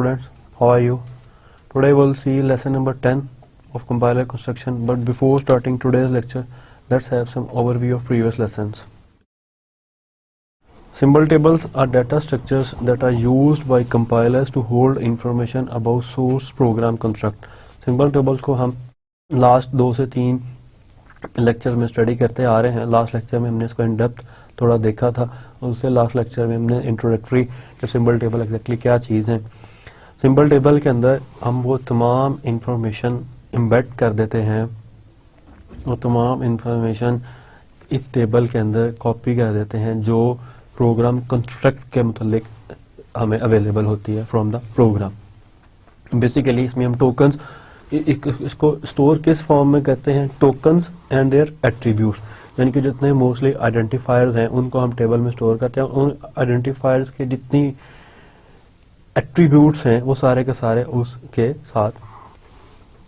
Students, how are you? Today we'll see lesson number 10 of compiler construction, but before starting today's lecture, let's have some overview of previous lessons. Symbol tables are data structures that are used by compilers to hold information about source program construct. Symbol tables को हम last 2 से 3 lecture में study करते आ रहे हैं. Last lecture में हमने इसको इन डेप्थ थोड़ा देखा था, और उससे लास्ट लेक्चर में हमने इंट्रोडक्टरी कि सिंबल टेबल एग्जैक्टली क्या चीज़ है. सिंबल टेबल के अंदर हम वो तमाम इंफॉर्मेशन एम्बेड कर देते हैं, वो तमाम इंफॉर्मेशन इस टेबल के अंदर कॉपी कर देते हैं जो प्रोग्राम कंस्ट्रक्ट के मुतालिक हमें अवेलेबल होती है फ्रॉम द प्रोग्राम. बेसिकली इसमें हम टोकन्स इसको स्टोर किस फॉर्म में करते हैं, टोकन्स एंड देयर एट्रीब्यूट्स, यानी कि जितने मोस्टली आइडेंटिफायर्स हैं उनको हम टेबल में स्टोर करते हैं. उन आइडेंटिफायर्स के जितनी एट्रीब्यूट्स हैं वो सारे के सारे उसके साथ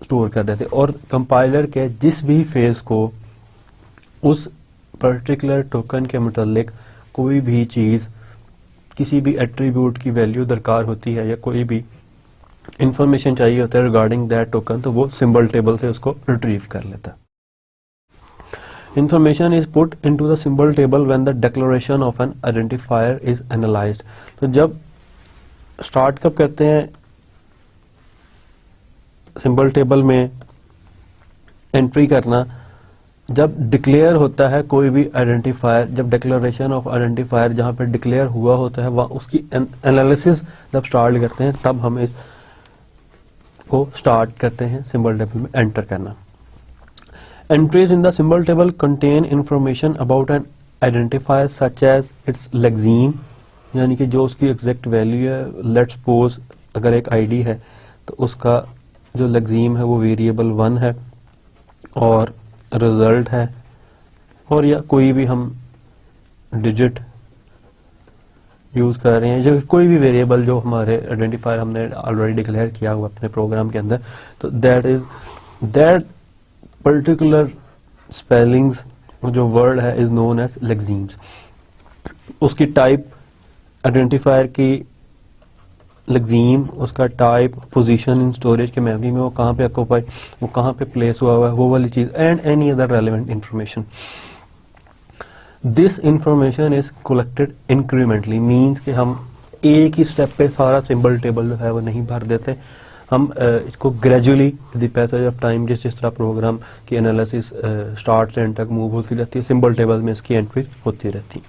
स्टोर कर देते हैं, और कंपाइलर के जिस भी फेज को उस पर्टिकुलर टोकन के मुतालिक कोई भी चीज किसी भी एट्रीब्यूट की वैल्यू दरकार होती है या कोई भी इंफॉर्मेशन चाहिए होता है रिगार्डिंग दैट टोकन, तो वो सिंबल टेबल से उसको रिट्रीव कर लेता है. Information is put into the symbol table when the declaration of an identifier is analyzed. तो जब स्टार्ट कब करते हैं सिंबल टेबल में एंट्री करना, जब डिक्लेयर होता है कोई भी आइडेंटिफायर, जब डिक्लेरेशन ऑफ आइडेंटिफायर जहां पर डिक्लेयर हुआ होता है वह उसकी एनालिसिस जब स्टार्ट करते हैं तब हम इसको स्टार्ट करते हैं सिंबल टेबल में एंटर करना. Entries in the symbol table contain information about an identifier such as its lexeme, यानी कि जो उसकी एग्जैक्ट वैल्यू है. लेट्स सपोज अगर एक आईडी है तो उसका जो lexeme है वो वेरिएबल 1 है और रिजल्ट है, और या कोई भी हम डिजिट यूज कर रहे हैं, जो कोई भी वेरिएबल जो हमारे आइडेंटिफायर हमने ऑलरेडी डिक्लेयर किया हुआ अपने प्रोग्राम के अंदर, तो दैट पर्टिकुलर स्पेलिंग्स जो वर्ड है इज नोन एज लेक्सीम्स. उसकी टाइप आइडेंटिफायर की लेक्सीम, उसका टाइप, पोजीशन इन स्टोरेज के मेमोरी में वो कहाँ पे ऑक्यूपाई, वो कहाँ पे प्लेस हुआ है, वो वाली चीज and any other relevant information. This information is collected incrementally, means कि हम एक ही स्टेप पे सारा सिंबल टेबल जो है वो नहीं भर देते, हम इसको gradually the passage of time जिस तरह प्रोग्राम की एनालिसिस स्टार्ट से एंड तक मूव होती रहती है, सिंबल टेबल में इसकी एंट्री होती रहती है.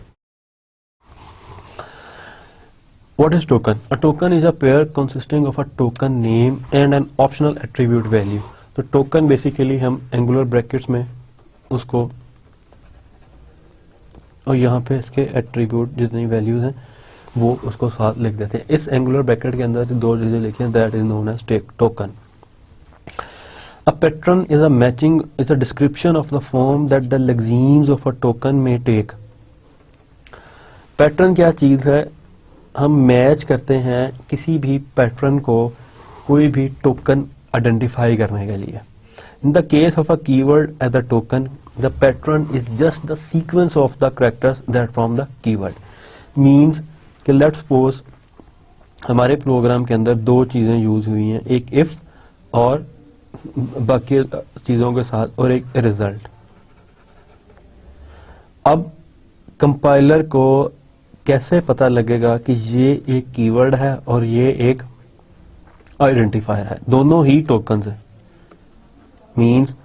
What is token? A token is a pair consisting of a token name and an optional attribute value. तो टोकन बेसिकली हम एंगुलर ब्रैकेट्स में उसको, और यहाँ पे इसके एट्रीब्यूट जितनी वैल्यूज हैं वो उसको साथ लिख देते हैं. इस एंगुलर ब्रैकेट के अंदर 2 चीजें लिखी हैं, that is known as token. A pattern is a matching is a description of the form that the lexemes of a token में टेक. पैटर्न क्या चीज है? हम मैच करते हैं किसी भी पैटर्न को कोई भी टोकन आइडेंटिफाई करने के लिए. In the case of a keyword as the token, the pattern is just the sequence of the characters that from the keyword. Means कि लेट्स सपोज हमारे प्रोग्राम के अंदर 2 चीजें यूज हुई हैं, एक इफ और बाकी चीजों के साथ, और एक रिजल्ट. अब कंपाइलर को कैसे पता लगेगा कि ये एक कीवर्ड है और ये एक आइडेंटिफायर है? दोनों ही टोकन्स हैं, मींस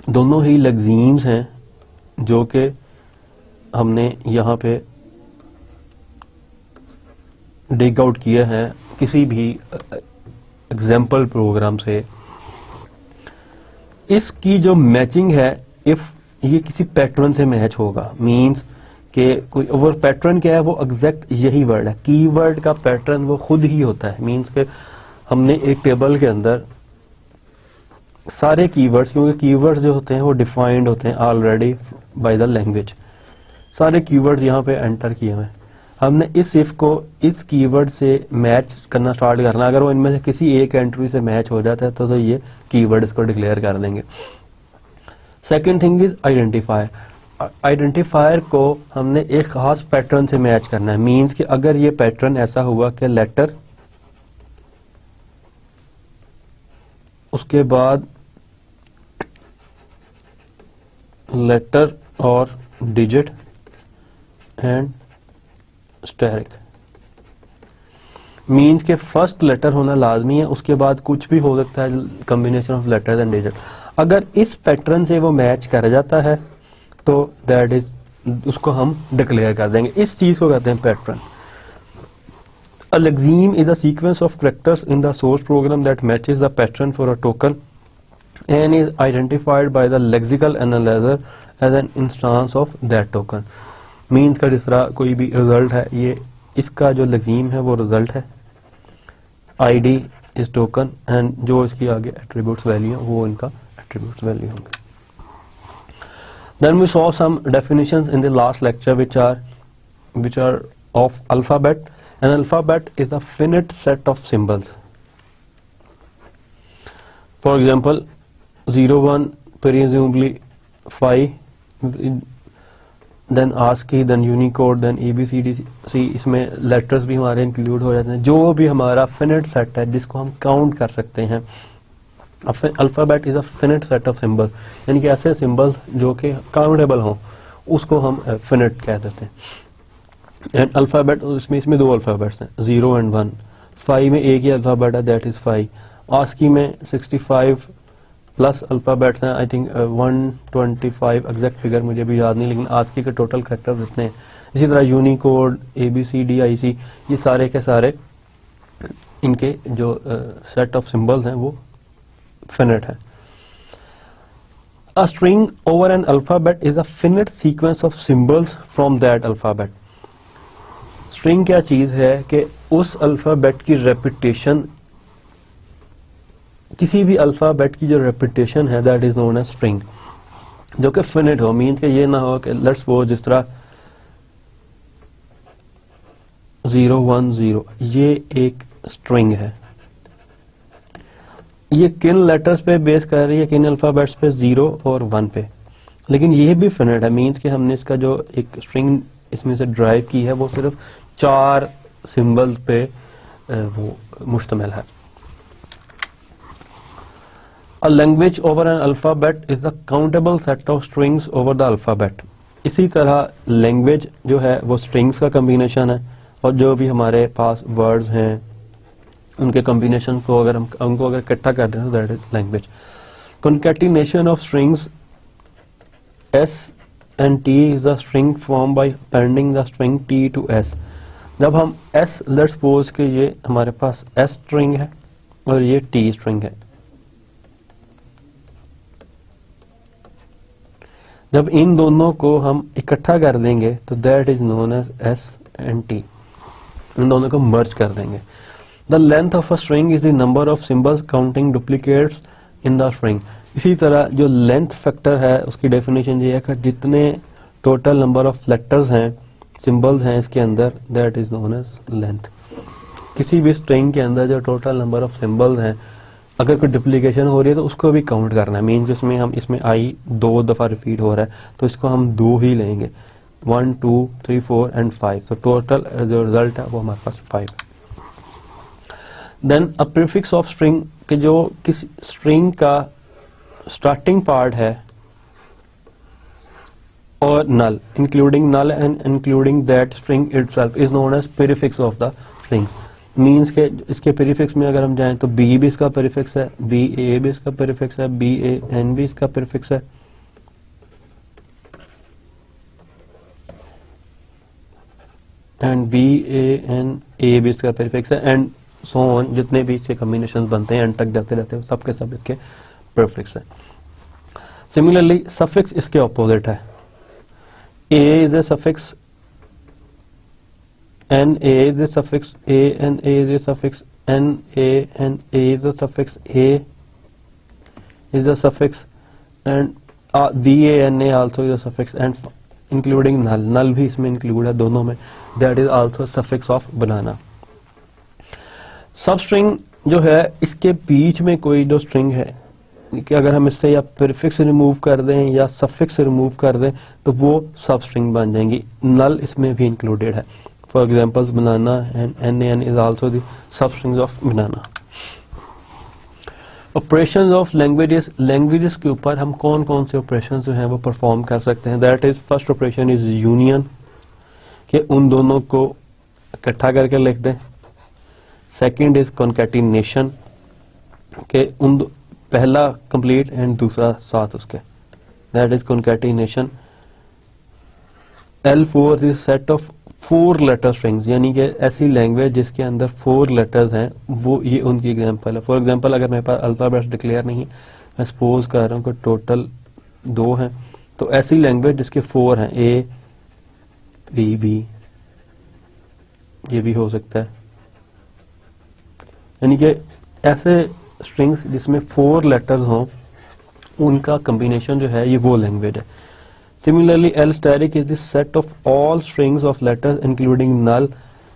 दोनों ही लेक्सीम्स हैं जो कि हमने यहां पे डिग आउट किए हैं किसी भी एग्जाम्पल प्रोग्राम से. इसकी जो मैचिंग है, इफ ये किसी पैटर्न से मैच होगा, मींस कि कोई वो पैटर्न क्या है, वो एग्जैक्ट यही वर्ड है. कीवर्ड का पैटर्न वो खुद ही होता है, मींस कि हमने एक टेबल के अंदर सारे कीवर्ड्स, क्योंकि कीवर्ड्स जो होते हैं वो डिफाइंड होते हैं ऑलरेडी बाय द लैंग्वेज, सारे कीवर्ड्स यहाँ पे एंटर किए हुए हैं. हमने इस इफ को इस कीवर्ड से मैच करना स्टार्ट करना, अगर वो इनमें से किसी एक एंट्री से मैच हो जाता है तो ये कीवर्ड इसको डिक्लेयर कर देंगे. Second thing is identifier. Identifier को हमने एक खास पैटर्न से मैच करना है, मींस कि अगर ये पैटर्न ऐसा हुआ कि लेटर उसके बाद लेटर और डिजिट एंड स्टेरिक। मीन्स के फर्स्ट लेटर होना लाजमी है, उसके बाद कुछ भी हो सकता है combination of letters and digit. अगर इस पैटर्न से वो मैच कर जाता है तो दैट इज, उसको हम डिक्लेयर कर देंगे। इस चीज को कहते हैं pattern. A lexeme is a sequence of characters in the source program that matches the pattern for a token and is identified by the lexical analyzer as an instance of that token. Means का जिस तरह कोई भी result है, ये इसका जो लजीम है वो रिजल्ट है, ID इज टोकन, एंड जो इसकी आगे एट्रीब्यूट्स वैल्यू है वो इनका एट्रीब्यूट्स वैल्यू होंगे। Then we saw some definitions in the last lecture which are of alphabet. An alphabet is a finite set of symbols. For example, 0, 1, presumably 5, then ASCII, then Unicode, then ABCDC, इसमें letters भी हमारे include हो जाते हैं। जो भी हमारा finite set है जिसको हम काउंट कर सकते हैं, alphabet is a finite set of symbols, यानी कि ऐसे सिंबल्स जो कि काउंटेबल हों उसको हम फिनिट कह देते हैं। एंड अल्फाबेट, इसमें दो अल्फाबेट्स हैं, 0 एंड 1। 5 में एक ही अल्फाबेट है, दैट इज 5। ASCII में 65 प्लस अल्फाबेट्स हैं, आई थिंक 125, एग्जैक्ट फिगर मुझे भी याद नहीं, लेकिन ASCII के टोटल कैरेक्टर्स इतने हैं। इसी तरह यूनिकोड, ABCDIC, ये सारे के सारे इनके जो सेट ऑफ सिंबल्स हैं वो फिनिट है। A string over an alphabet is a finite sequence of symbols from that alphabet. String क्या चीज है कि उस अल्फाबेट की रेपिटेशन, किसी भी अल्फाबेट की जो रेपिटेशन है that is known as string, जो कि फिनिट हो। मीन्स कि ये ना हो कि लेट्स सपोज जिस तरह 0 1 0, ये एक स्ट्रिंग है, ये किन लेटर्स पे बेस कर रही है, किन अल्फाबेट्स पे, 0 और 1 पे, लेकिन ये भी फिनिट है। मीन्स कि हमने इसका जो एक स्ट्रिंग इसमें से ड्राइव की है वो सिर्फ 4 सिंबल पे वो मुश्तमिल है। A language over an alphabet is the countable set of strings over the alphabet. इसी तरह लैंग्वेज जो है वो स्ट्रिंग्स का कम्बिनेशन है, और जो भी हमारे पास वर्ड्स हैं उनके कम्बिनेशन को अगर हम उनको अगर इकट्ठा कर दें तो that is language. Concatenation of strings S and T is the string formed by appending the string T to S. जब हम S, लेट्स सपोज कि ये हमारे पास S स्ट्रिंग है और ये T स्ट्रिंग है, जब इन दोनों को हम इकट्ठा कर देंगे तो that is known as S and T, इन दोनों को मर्ज कर देंगे। The length of a string is the number of symbols counting duplicates in the string. इसी तरह जो लेंथ फैक्टर है उसकी डेफिनेशन ये है कि जितने टोटल नंबर ऑफ लेटर्स हैं, सिंबल्स हैं इसके अंदर, that is known as length. किसी भी स्ट्रिंग के अंदर जो टोटल नंबर ऑफ सिंबल्स हैं, अगर कोई डुप्लीकेशन हो रही है तो उसको भी काउंट करना है। मीन जिसमें हम इसमें आई 2 दफा रिपीट हो रहा है तो इसको हम 2 ही लेंगे, 1 2 3 4 एंड 5, तो टोटल जो रिजल्ट है वो हमारे पास 5। Then a prefix of string, कि जो किसी स्ट्रिंग का स्टार्टिंग पार्ट है और null, including null and including that string itself is known as prefix of the string. Means के इसके प्रीफिक्स में अगर हम जाएं तो बी भी इसका प्रीफिक्स है, बी ए भी इसका प्रीफिक्स है, बी ए एन भी इसका प्रीफिक्स है, and B A N A भी इसका प्रीफिक्स है, एंड सो ऑन, जितने भी इसके कॉम्बिनेशन बनते हैं एंड तक जाते रहते हैं सब के सब इसके प्रीफिक्स है। सिमिलरली सफिक्स इसके ऑपोजिट है, A is a suffix, N A is a suffix, A and A is a suffix, N A and A is a suffix, A is a suffix, and B A N A also is a suffix, and including null, null भी इसमें include है दोनों में, that is also suffix of banana. Substring जो है इसके बीच में कोई जो string है कि अगर हम इससे या प्रीफिक्स रिमूव कर दें या सफिक्स रिमूव कर दें तो वो सबस्ट्रिंग बन जाएंगी। नल इसमें भी इंक्लूडेड है। For examples, banana and NaN is also the substrings of banana. Operations of languages, languages के ऊपर हम कौन कौन से ऑपरेशंस जो हैं वो परफॉर्म कर सकते हैं। That is first operation is union, कि उन दोनों को इकट्ठा करके लिख दें। सेकंड इज कॉन्कैटिनेशन, के पहला कंप्लीट एंड दूसरा साथ उसके, that is concatenation. L4 is set of 4 letter strings, यानी कि ऐसी लैंग्वेज जिसके अंदर 4 लेटर्स हैं, वो ये उनकी एग्जांपल है। फॉर एग्जांपल अगर मेरे पास अल्फाबेट्स डिक्लेयर नहीं, मैं सपोज कर रहा हूँ कि टोटल 2 हैं, तो ऐसी लैंग्वेज जिसके 4 हैं, A B B, ये भी हो सकता है, यानी कि ऐसे स्ट्रिंग्स जिसमें 4 लेटर्स हों, उनका कॉम्बिनेशन जो है ये वो लैंग्वेज है। Similarly, L** is the set of all strings of letters including null,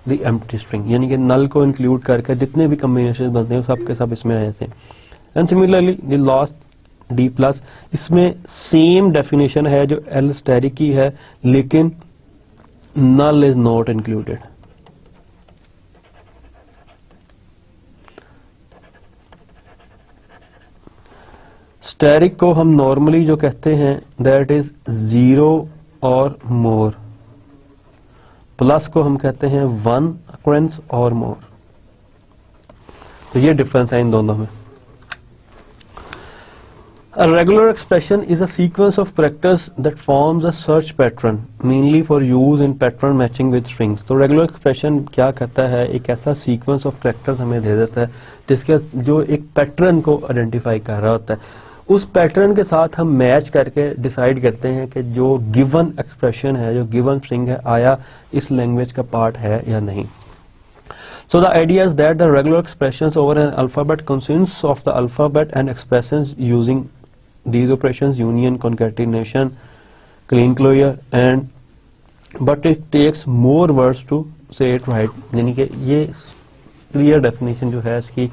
the empty string, यानी कि null को include करके जितने भी combinations बनते हैं सब के सब इसमें आए थे। And similarly, the last D+, इसमें same definition है जो L* की है, लेकिन null is not included। Asterisk को हम नॉर्मली जो कहते हैं दैट इज 0 और मोर, प्लस को हम कहते हैं 1 occurrence और मोर। तो ये डिफरेंस है इन दोनों में। A regular expression is a sequence of characters that forms a search pattern mainly for use in pattern matching with strings। तो regular expression क्या करता है, एक ऐसा sequence of characters हमें दे देता है जिसके जो एक पैटर्न को आइडेंटिफाई कर रहा होता है। उस पैटर्न के साथ हम मैच करके डिसाइड करते हैं कि जो गिवन एक्सप्रेशन है, जो गिवन स्ट्रिंग है, आया इस लैंग्वेज का पार्ट है या नहीं। So the idea is that the regular expressions over an alphabet consists of the alphabet and expressions using these operations, union, concatenation, clean closure, and but it takes more words to say it right। यानी कि ये clear definition जो है इसकी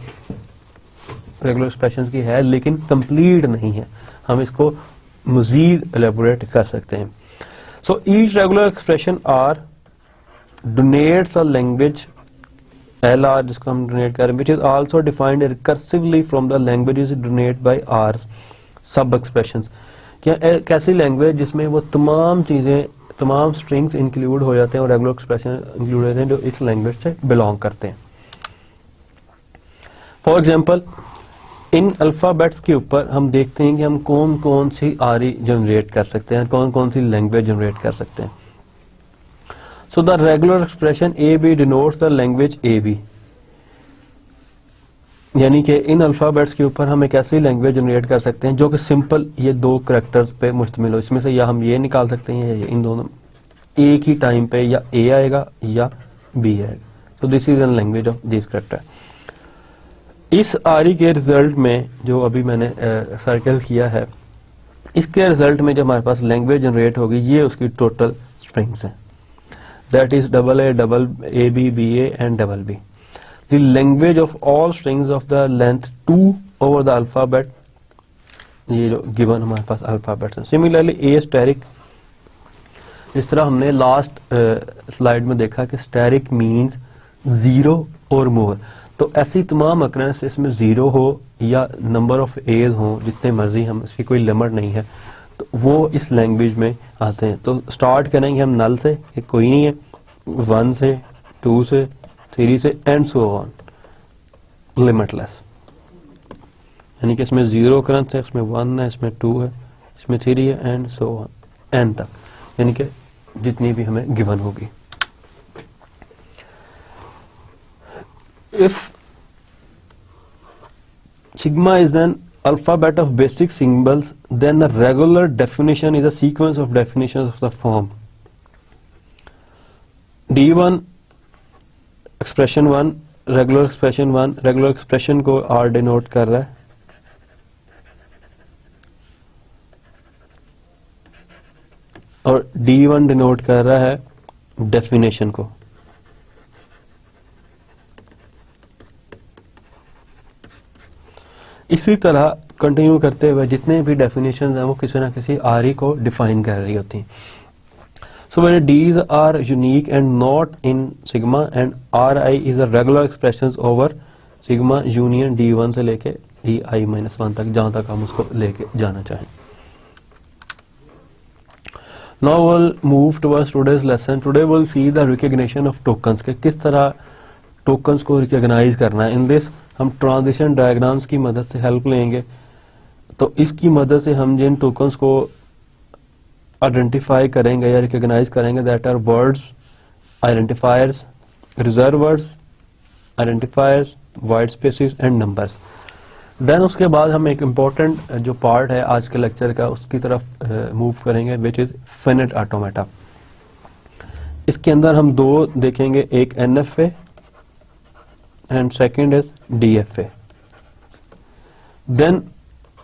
regular expressions की है, लेकिन complete नहीं है, हम इसको मजीद एलेबोरेट कर सकते हैं। So each regular expression R denotes a language LR, जिसको हम डोनेट कर रहे हैं, which is also defined recursively from the languages denote by R subexpressions. क्या एक ऐसी लैंग्वेज जिसमें वो तमाम चीजें, तमाम स्ट्रिंग्स इंक्लूड हो जाते हैं और रेगुलर एक्सप्रेशन इंक्लूड होते हैं जो इस लैंग्वेज से बिलोंग करते हैं। फॉर एग्जाम्पल, इन अल्फाबेट्स के ऊपर हम देखते हैं कि हम कौन कौन सी आरी जनरेट कर सकते हैं, कौन कौन सी लैंग्वेज जनरेट कर सकते हैं। So the regular expression AB denotes the language AB, यानी कि इन अल्फाबेट्स के ऊपर हम एक ऐसी लैंग्वेज जनरेट कर सकते हैं जो कि सिंपल ये 2 करैक्टर्स पे मुश्तमिल हो। इसमें से या हम ये निकाल सकते हैं या इन दोनों एक ही टाइम पे या A आएगा या B आएगा। तो this is an language of this character. इस आरी के रिजल्ट में जो अभी मैंने सर्कल किया है, इसके रिजल्ट में जो हमारे पास लैंग्वेज जनरेट होगी ये उसकी टोटल स्ट्रिंग्स हैं, that is AA, AB, BA and BB। The language of all strings of the length 2 over the alphabet, ये जो गिवन हमारे पास अल्फाबेट्स हैं। सिमिलरली A स्टैरिक, जिस तरह हमने लास्ट स्लाइड में देखा कि स्टैरिक मीन्स 0 और मोर, तो ऐसी तमाम अकरेंस इसमें 0 हो या नंबर ऑफ एज हो, जितने मर्जी, हम इसकी कोई लिमिट नहीं है, तो वो इस लैंग्वेज में आते हैं। तो स्टार्ट करेंगे हम नल से, कोई नहीं है, 1 से 2 से 3 से एंड सो ऑन, लिमिटलेस। यानी कि इसमें 0 अकरेंस है, इसमें 1 है, इसमें 2 है, इसमें 3 है एंड सो ऑन, एंड तक, यानी कि जितनी भी हमें गिवन होगी। If sigma is an alphabet of basic symbols, then a regular definition is a sequence of definitions of the form D1 expression 1, regular expression 1, regular expression को R denote कर रहा है, और D1 denote कर रहा है definition को। इसी तरह कंटिन्यू करते हुए जितने भी डेफिनेशंस हैं वो किसी ना किसी आरी को डिफाइन कर रही होती हैं। So when these are unique and not in sigma and RI is a regular expressions over sigma union D1 से लेके ई आई -1 तक, जहां तक हम उसको लेके जाना चाहें। Now we'll move towards today's lesson. Today we'll see the recognition of tokens, कि किस तरह tokens को recognize करना है। In this हम transition diagrams की मदद से help लेंगे, तो इसकी मदद से हम जिन tokens को identify करेंगे या recognize करेंगे, that are words, identifiers, reserved words, identifiers, white spaces and numbers. Then उसके बाद हम एक इम्पोर्टेंट जो पार्ट है आज के लेक्चर का उसकी तरफ मूव करेंगे, विच इज फिनिट ऑटोमेटा। इसके अंदर हम दो देखेंगे, एक NFA and second is DFA. Then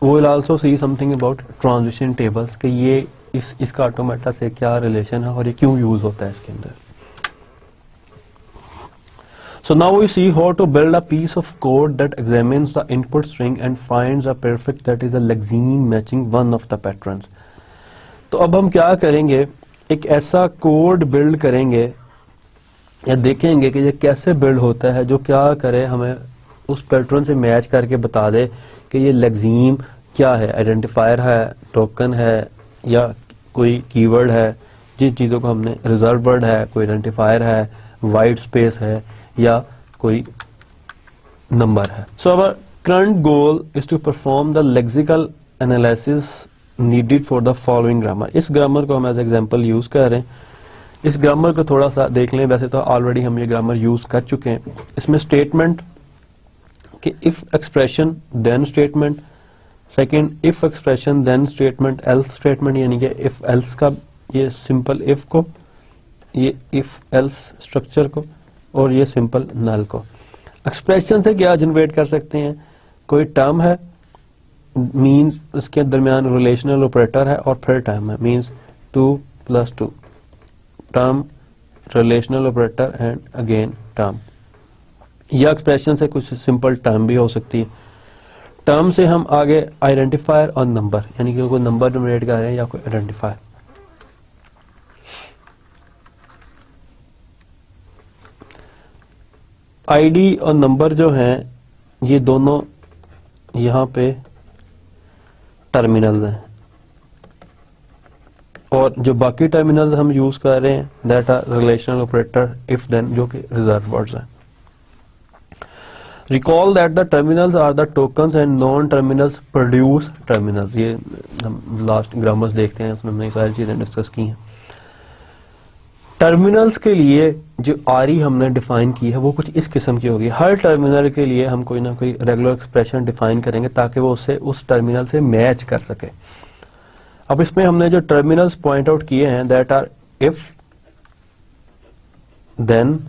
we will also see something about transition tables, कि ये इसका ऑटोमेटा से क्या रिलेशन है और ये क्यों यूज होता है इसके अंदर। So now we see how to build a piece of code that examines the input string and finds a prefix that is a lexeme matching one of the patterns. तो अब हम क्या करेंगे, एक ऐसा कोड बिल्ड करेंगे या देखेंगे कि ये कैसे बिल्ड होता है जो क्या करे, हमें उस पैटर्न से मैच करके बता दे कि ये लेक्सीम क्या है, आइडेंटिफायर है, टोकन है या कोई कीवर्ड है, जिन चीज़ों को हमने रिजर्व वर्ड है, कोई आइडेंटिफायर है, वाइट स्पेस है या कोई नंबर है। So our current goal is to perform the lexical analysis needed for the following grammar. इस ग्रामर को हम एज एग्जांपल यूज कर रहे हैं। इस ग्रामर को थोड़ा सा देख लें, वैसे तो ऑलरेडी हम ये ग्रामर यूज कर चुके हैं। इसमें स्टेटमेंट कि if expression then statement, second if expression then statement, else statement, यानी कि इफ एल्स का ये सिंपल इफ को, ये इफ एल्स स्ट्रक्चर को, और ये सिंपल नल को। एक्सप्रेशन से क्या जनरेट कर सकते हैं, कोई टर्म है, मीन्स उसके दरमियान रिलेशनल ऑपरेटर है और फिर टर्म है, means 2 + 2, term, relational operator and again term. या एक्सप्रेशन से कुछ सिंपल टर्म भी हो सकती है। टर्म से हम आगे आइडेंटिफायर और नंबर, यानी कि कोई नंबर जनरेट कर रहे हैं या कोई आइडेंटिफायर। आईडी और नंबर जो हैं ये दोनों यहाँ पे टर्मिनल्स हैं, और जो बाकी टर्मिनल्स हम यूज कर रहे हैं that are relational operator, if then, जो कि रिजर्व वर्ड्स हैं। Recall that the terminals are the tokens and non terminals produce terminals. ये हम लास्ट ग्रामर्स देखते हैं, उसमें हमने सारी चीजें डिस्कस की हैं। टर्मिनल्स के लिए जो आरई हमने डिफाइन की है वो कुछ इस किस्म की होगी। हर टर्मिनल के लिए हम कोई ना कोई रेगुलर एक्सप्रेशन डिफाइन करेंगे ताकि वो उससे उस टर्मिनल से मैच कर सके। अब इसमें हमने जो टर्मिनल्स पॉइंट आउट किए हैं that are if, then,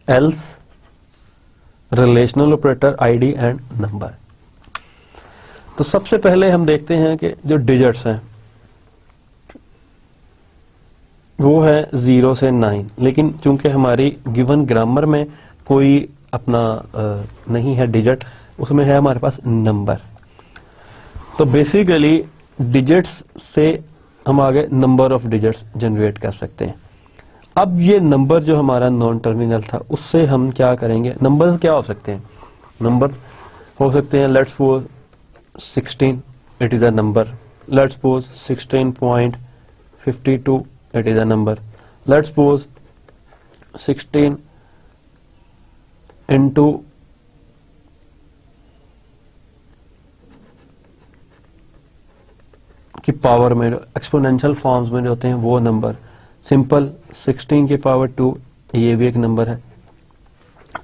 else, relational operator, ID and number. तो सबसे पहले हम देखते हैं कि जो डिजिट्स हैं वो है 0 से 9, लेकिन चूंकि हमारी गिवन ग्रामर में कोई अपना नहीं है डिजिट, उसमें है हमारे पास नंबर। तो बेसिकली डिजिट्स से हम आगे नंबर ऑफ डिजिट्स जनरेट कर सकते हैं। अब ये नंबर जो हमारा नॉन टर्मिनल था उससे हम क्या करेंगे, नंबर्स क्या हो सकते हैं, नंबर हो सकते हैं let's suppose 16 it is a number, let's suppose 16.52 it is a number, let's suppose 16 into की पावर में एक्सपोनेंशियल फॉर्म्स में जो होते हैं वो नंबर, सिंपल 16 की पावर 2, ये भी एक नंबर है।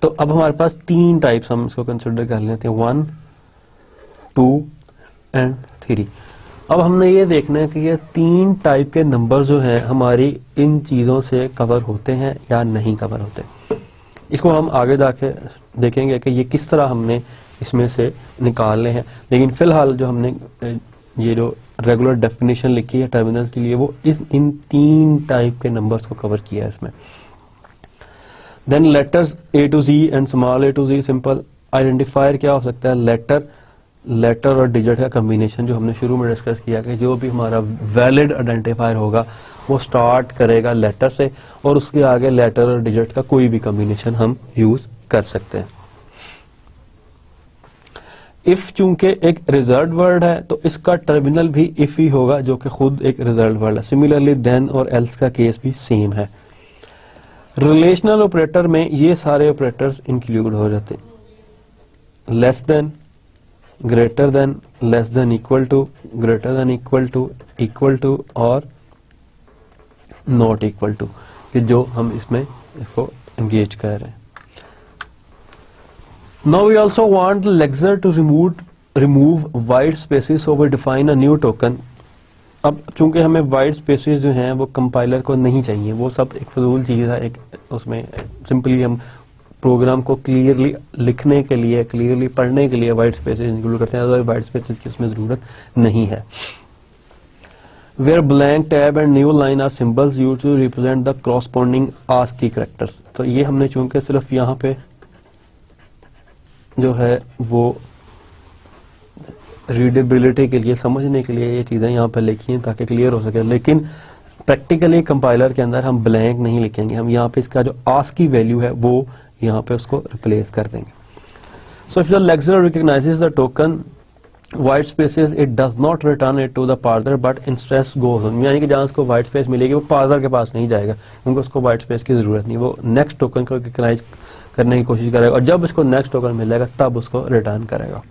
तो अब हमारे पास 3 टाइप्स हम इसको कंसिडर कर लेते हैं, 1, 2 एंड 3। अब हमने ये देखना है कि ये 3 टाइप के नंबर जो हैं हमारी इन चीजों से कवर होते हैं या नहीं कवर होते। इसको हम आगे जाके देखेंगे कि ये किस तरह हमने इसमें से निकालने हैं, लेकिन फिलहाल जो हमने ये जो रेगुलर डेफिनेशन लिखी है टर्मिनल के लिए वो इन 3 टाइप के नंबर्स को कवर किया है इसमें। Then letters A to Z and small a to Z simple. Identifier क्या हो सकता है, लेटर और डिजिट का कॉम्बिनेशन, जो हमने शुरू में डिस्कस किया कि जो भी हमारा वैलिड आइडेंटिफायर होगा वो स्टार्ट करेगा लेटर से और उसके आगे लेटर और डिजिट का कोई भी कॉम्बिनेशन हम यूज कर सकते हैं। इफ चूंकि एक रिजल्ट वर्ड है तो इसका टर्मिनल भी इफ ही होगा, जो कि खुद एक रिजल्ट वर्ड है। सिमिलरली देन और एल्स का केस भी सेम है। रिलेशनल ऑपरेटर में ये सारे ऑपरेटर्स इंक्लूड हो जाते हैं। Less than, greater than, less than equal to, greater than equal to और नॉट इक्वल टू, कि जो हम इसमें इसको एंगेज कर रहे हैं। Now we also want the lexer to remove white spaces, so we define a new token. अब चूंकि हमें white spaces जो हैं वो कंपाइलर को नहीं चाहिए, वो सब एक फजूल चीज है। एक उसमें सिंपली हम प्रोग्राम को क्लियरली लिखने के लिए, क्लियरली पढ़ने के लिए white spaces इंक्लूड करते हैं, अदरवाइज white spaces की उसमें जरूरत नहीं है। Where blank tab and new line are symbols used to represent the corresponding ASCII characters. तो ये हमने चूंकि सिर्फ यहाँ पे जो है वो रीडेबिलिटी के लिए, समझने के लिए ये चीजें यहाँ पे लिखी हैं ताकि क्लियर हो सके, लेकिन प्रैक्टिकली कंपाइलर के अंदर हम ब्लैंक नहीं लिखेंगे। हम यहाँ पे इसका जो ASCII वैल्यू है वो यहाँ पे उसको रिप्लेस कर देंगे। So if the lexer recognises the token white spaces, it does not return it to the parser but instead goes on, यानी कि जहां उसको व्हाइट स्पेस मिलेगी वो पार्सर के पास नहीं जाएगा, क्योंकि उसको व्हाइट स्पेस की जरूरत नहीं। वो नेक्स्ट टोकन को रिकॉग्नाइज करने की कोशिश करेगा और जब उसको नेक्स्ट टोकन मिलेगा तब उसको रिटर्न करेगा।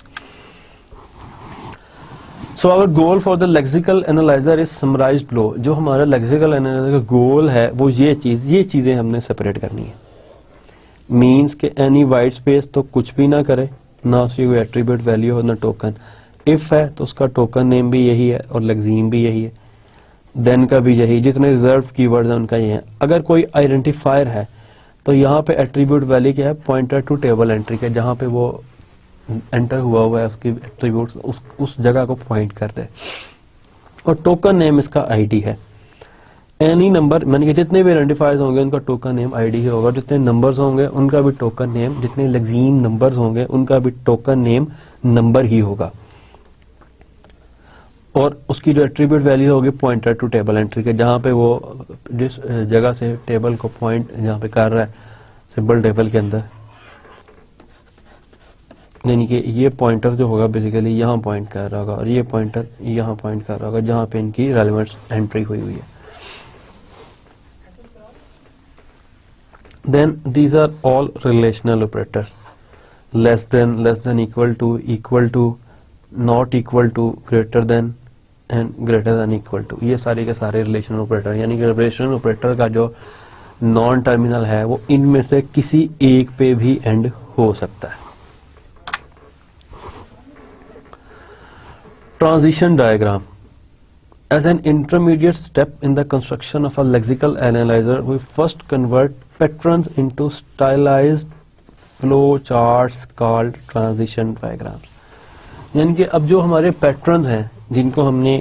So our goal for the lexical analyser is summarised below. जो हमारा लेक्सिकल एनालाइजर का गोल है वो ये चीजें हमने सेपरेट करनी है। मीन्स के एनी वाइट स्पेस तो कुछ भी ना करे, ना उसकी कोई एट्रीब्यूट वैल्यू हो, ना टोकन। इफ है तो उसका टोकन नेम भी यही है और लेक्सीम भी यही है, देन का भी यही, जितने रिजर्व कीवर्ड्स हैं उनका ये है। अगर कोई आइडेंटिफायर है तो यहाँ पे एट्रीब्यूट वैल्यू क्या है, पॉइंटर टू टेबल एंट्री के, जहां पे वो एंटर हुआ है उसकी एट्रीब्यूट उस जगह को पॉइंट करते हैं। और टोकन नेम इसका आईडी है। एनी नंबर, यानी कि जितने भी आइडेंटिफायर्स होंगे उनका टोकन नेम आईडी ही होगा, जितने नंबर्स होंगे उनका भी टोकन नेम, जितने लेक्सीम नंबर्स होंगे उनका भी टोकन नेम नंबर ही होगा। और उसकी जो एट्रीब्यूट वैल्यू होगी पॉइंटर टू टेबल एंट्री के, जहां पे वो जिस जगह से टेबल को पॉइंट जहां पे कर रहा है सिंबल टेबल के अंदर, यानी कि ये पॉइंटर जो होगा बेसिकली यहाँ पॉइंट कर रहा होगा और ये पॉइंटर यहाँ पॉइंट कर रहा होगा जहां पे इनकी रेलेवेंट एंट्री हुई है। Then these are all relational operators. Less than equal to, not equal to, greater than and greater than equal to, ये सारे के सारे रिलेशनल ऑपरेटर, यानी कि रिलेशनल ऑपरेटर का जो नॉन टर्मिनल है वो इनमें से किसी एक पे भी एंड हो सकता है। Transition diagram. As an intermediate step in the construction of a lexical analyzer, we first convert patterns into stylized flow charts called transition diagrams. यानी कि अब जो हमारे पैटर्न्स हैं जिनको हमने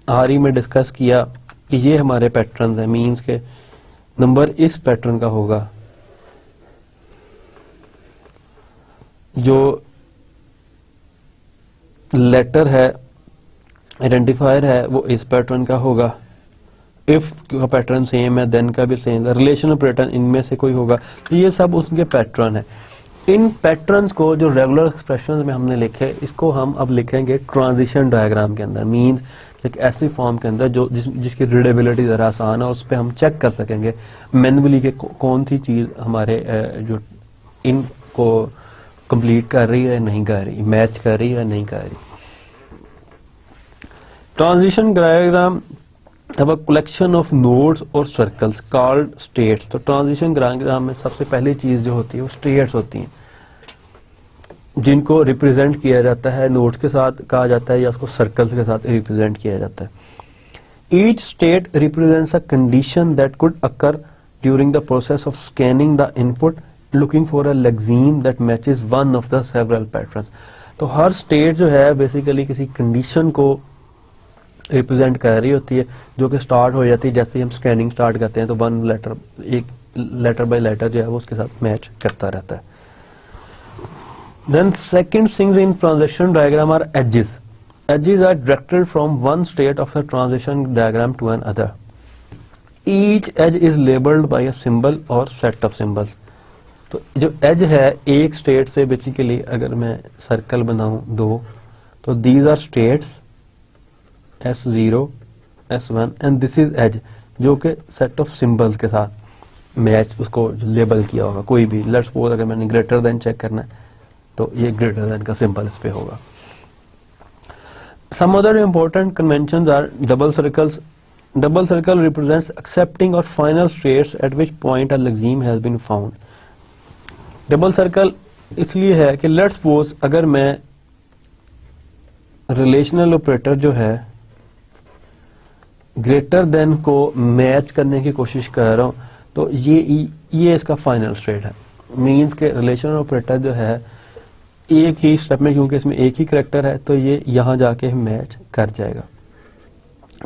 हाल ही में डिस्कस किया कि ये हमारे पैटर्न्स हैं, मीन्स के नंबर इस पैटर्न का होगा, जो लेटर है आइडेंटिफायर है वो इस पैटर्न का होगा, इफ का पैटर्न सेम है देन का भी सेम, रिलेशन ऑपरेटर इनमें से कोई होगा, तो ये सब उसके पैटर्न है। इन पैटर्न्स को जो रेगुलर एक्सप्रेशंस में हमने लिखे, इसको हम अब लिखेंगे ट्रांजिशन डायग्राम के अंदर। मींस एक ऐसी फॉर्म के अंदर जो जिसकी रीडेबिलिटी जरा आसान है, उस पर हम चेक कर सकेंगे मैनुअली के कौन सी चीज हमारे जो इनको कंप्लीट कर रही है नहीं कर रही, मैच कर रही है नहीं कर रही। ट्रांजिशन डायग्राम अब अ कलेक्शन ऑफ नोड्स और सर्कल्स कॉल्ड स्टेट्स। तो ट्रांजिशन डायग्राम में सबसे पहली चीज जो होती है वो स्टेट्स होती हैं, जिनको रिप्रेजेंट किया जाता है नोड्स के साथ कहा जाता है या उसको सर्कल्स के साथ रिप्रेजेंट किया जाता है। Each state represents a condition that could occur during the process of scanning the input looking for a lexeme that matches one of the several patterns. तो हर स्टेट जो है बेसिकली किसी कंडीशन को रिप्रेजेंट कर रही होती है जो कि स्टार्ट हो जाती है जैसे हम स्कैनिंग स्टार्ट करते हैं, तो वन लेटर, एक लेटर बाय लेटर जो है वो उसके साथ मैच करता रहता है। Then second things in transition diagram are edges. Edges are directed from one state of the transition diagram to another. Each edge is labelled by a symbol or set of symbols. तो जो as है एक state से basically अगर मैं circle बनाऊं दो, तो these are states S0 S1 and this is edge, जो कि सेट ऑफ सिंबल्स के साथ मैच उसको लेबल किया होगा कोई भी। लेट्स सपोज अगर मैंने ग्रेटर देन चेक करना है तो ये ग्रेटर देन का सिंबल इस पे होगा। Some other important conventions are double circles. Double circle represents accepting or final states at which point a lexeme has been found. Double circle इसलिए है कि let's suppose अगर मैं relational operator जो है greater than को मैच करने की कोशिश कर रहा हूं, तो ये इसका फाइनल स्टेट है। मीन्स के रिलेशनल ऑपरेटर जो है एक ही स्टेप में, क्योंकि इसमें एक ही करेक्टर है, तो ये यहां जाके मैच कर जाएगा।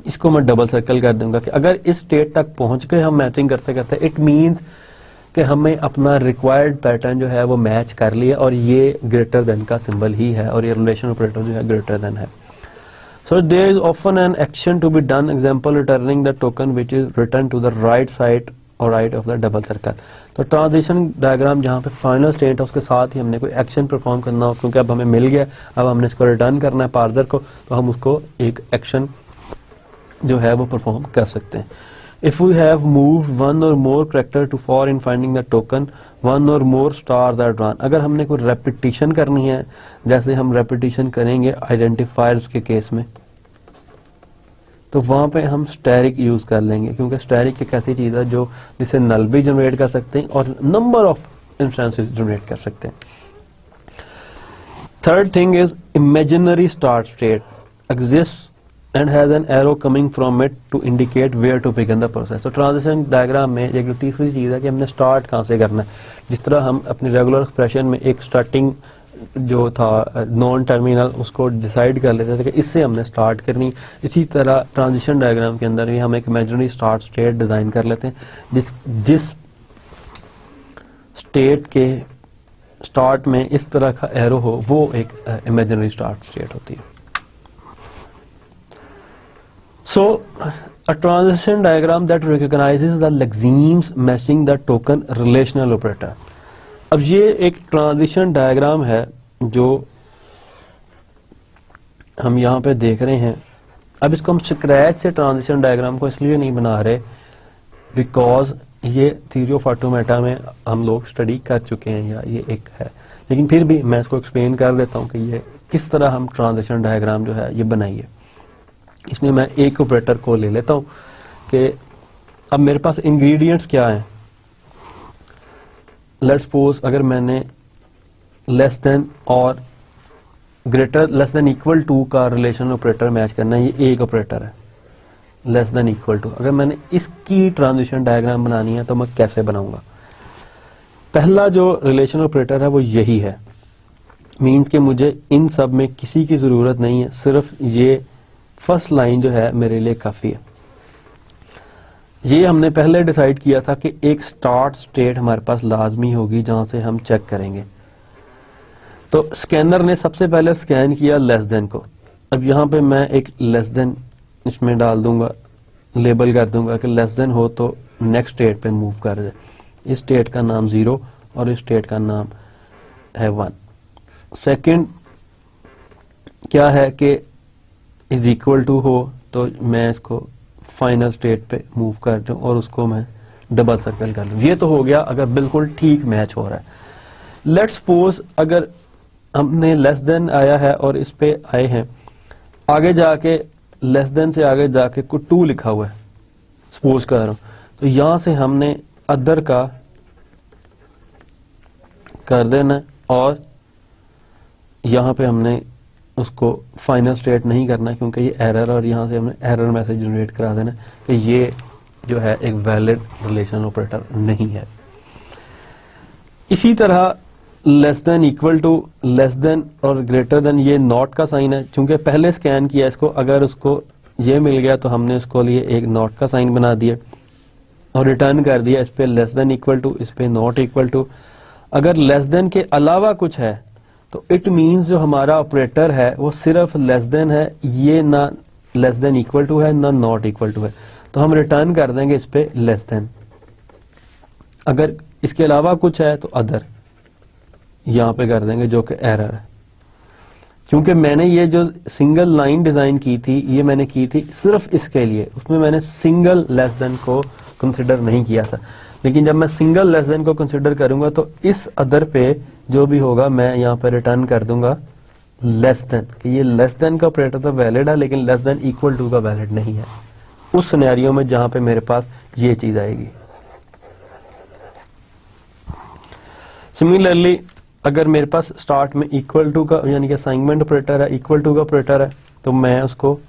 इसको मैं डबल सर्कल कर दूंगा कि अगर इस स्टेट तक पहुंच के हम मैचिंग करते करते, इट मींस कि हमें अपना रिक्वायर्ड पैटर्न जो है वो मैच कर लिया और ये ग्रेटर देन का सिंबल ही है और ये रिलेशन ऑपरेटर जो है ग्रेटर देन है। So there is often an action to be done, example returning the token which is return to the right side or right of the double circle. तो transition diagram जहां पे final state है उसके साथ ही हमने कोई action perform करना हो, क्योंकि अब हमें मिल गया, अब हमने इसको रिटर्न करना है पार्सर को, तो हम उसको एक एक्शन जो है वो परफॉर्म कर सकते हैं। If we have moved one or more character too far in finding the token, one or more stars are drawn. अगर हमने कोई रेपिटेशन करनी है, जैसे हम रेपिटेशन करेंगे आइडेंटिफायर्स के केस में, तो वहां पे हम स्टैरिक यूज कर लेंगे, क्योंकि स्टैरिक एक ऐसी चीज है जो जिसे नल भी जनरेट कर सकते हैं और नंबर ऑफ इंस्टेंसेस जनरेट कर सकते हैं। Third thing is imaginary start state exist and has an arrow coming from it to indicate where to begin the process. तो ट्रांजिशन डायग्राम में एक तीसरी चीज है कि हमने स्टार्ट कहां से करना है। जिस तरह हम अपनी रेगुलर एक्सप्रेशन में एक स्टार्टिंग जो था नॉन टर्मिनल उसको डिसाइड कर लेते थे कि इससे हमने स्टार्ट करनी, इसी तरह ट्रांजिशन डायग्राम के अंदर भी हम एक इमेजिनरी स्टार्ट स्टेट डिजाइन कर लेते हैं जिस स्टेट के स्टार्ट में इस तरह का एरो हो वो एक इमेजिनरी स्टार्ट स्टेट होती है। सो a transition diagram that recognizes the lexemes matching the token relational operator। अब ये एक ट्रांजिशन डायग्राम है जो हम यहाँ पे देख रहे हैं। अब इसको हम स्क्रैच से ट्रांजिशन डायग्राम को इसलिए नहीं बना रहे बिकॉज ये थ्योरी ऑफ ऑटोमेटा में हम लोग स्टडी कर चुके हैं या ये एक है, लेकिन फिर भी मैं इसको एक्सप्लेन कर देता हूँ कि ये किस तरह हम ट्रांजिशन डायग्राम जो है ये बनाइए। इसमें मैं एक ऑपरेटर को ले लेता हूँ कि अब मेरे पास इंग्रेडिएंट्स क्या हैं। लेट्स सपोज अगर मैंने लेस देन और greater less than equal to का रिलेशन ऑपरेटर मैच करना है, ये एक ऑपरेटर है लेस देन इक्वल टू। अगर मैंने इसकी ट्रांजिशन डायग्राम बनानी है तो मैं कैसे बनाऊंगा। पहला जो रिलेशन ऑपरेटर है वो यही है, मींस कि मुझे इन सब में किसी की जरूरत नहीं है, सिर्फ ये फर्स्ट लाइन जो है मेरे लिए काफी है। ये हमने पहले डिसाइड किया था कि एक स्टार्ट स्टेट हमारे पास लाजमी होगी जहां से हम चेक करेंगे। तो स्कैनर ने सबसे पहले स्कैन किया लेस देन को। अब यहां पे मैं एक लेस देन इसमें डाल दूंगा, लेबल कर दूंगा कि लेस देन हो तो नेक्स्ट स्टेट पे मूव कर दे। इस स्टेट का नाम 0 और इस स्टेट का नाम है 1। सेकंड क्या है कि इज इक्वल टू हो तो मैं इसको फाइनल स्टेट पे मूव कर दूं और उसको मैं डबल सर्कल कर लूं। ये तो हो गया अगर बिल्कुल ठीक मैच हो रहा है। लेट्स सपोज अगर हमने लेस देन आया है और इस पे आए हैं, आगे जाके लेस देन से आगे जाके को 2 लिखा हुआ है सपोज कर रहा हूं, तो यहां से हमने अदर का कर देना और यहां पे हमने उसको फाइनल स्टेट नहीं करना क्योंकि ये एरर, और यहां से हमने एरर मैसेज जनरेट करा देना कि ये जो है एक वैलिड रिलेशन ऑपरेटर नहीं है। इसी तरह less than equal to, less than और ग्रेटर देन ये नॉट का साइन है, क्योंकि पहले स्कैन किया इसको, अगर उसको ये मिल गया तो हमने इसको लिए एक नॉट का साइन बना दिया और रिटर्न कर दिया इस पे लेस देन इक्वल टू, इस पे नॉट इक्वल टू। अगर लेस देन के अलावा कुछ है तो इट मींस जो हमारा ऑपरेटर है वो सिर्फ लेस देन है, ये ना लेस देन इक्वल टू है ना नॉट इक्वल टू है, तो हम रिटर्न कर देंगे इस पे लेस देन। अगर इसके अलावा कुछ है तो अदर यहां पे कर देंगे, जो कि एरर है। क्योंकि मैंने ये जो सिंगल लाइन डिजाइन की थी, ये मैंने की थी सिर्फ इसके लिए, उसमें मैंने सिंगल लेस देन को कंसिडर नहीं किया था। लेकिन जब मैं सिंगल लेस देन को कंसिडर करूंगा तो इस अदर पे जो भी होगा मैं यहाँ पे रिटर्न कर दूंगा लेस देन, कि ये लेस देन का ऑपरेटर तो वैलिड है लेकिन लेस देन इक्वल टू का वैलिड नहीं है, उस सिनेरियो में जहां पे मेरे पास ये चीज आएगी। सिमिलरली अगर मेरे पास स्टार्ट में इक्वल टू का यानी कि असाइनमेंट ऑपरेटर है, इक्वल टू का ऑपरेटर है, तो मैं उसको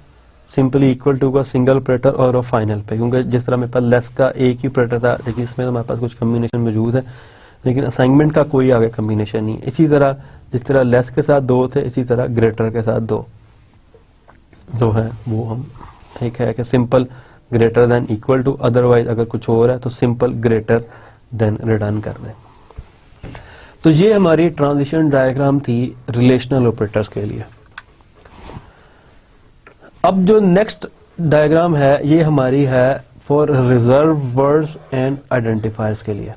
सिंपली इक्वल टू का सिंगल ऑपरेटर और फाइनल पे, क्योंकि जिस तरह मेरे पास लेस का एक ही ऑपरेटर था लेकिन इसमें तो हमारे पास कुछ कम्बिनेशन मौजूद है, लेकिन असाइनमेंट का कोई आगे कम्बिनेशन नहीं। इसी तरह जिस तरह लेस के साथ 2 थे, इसी तरह ग्रेटर के साथ 2 है वो हम ठीक है कि simple greater than equal to, otherwise अगर कुछ और है तो सिंपल ग्रेटर देन रिटर्न कर दें। तो ये हमारी ट्रांजिशन डायग्राम थी रिलेशनल ऑपरेटर्स के लिए। अब जो नेक्स्ट डायग्राम है ये हमारी है for reserve words and identifiers के लिए।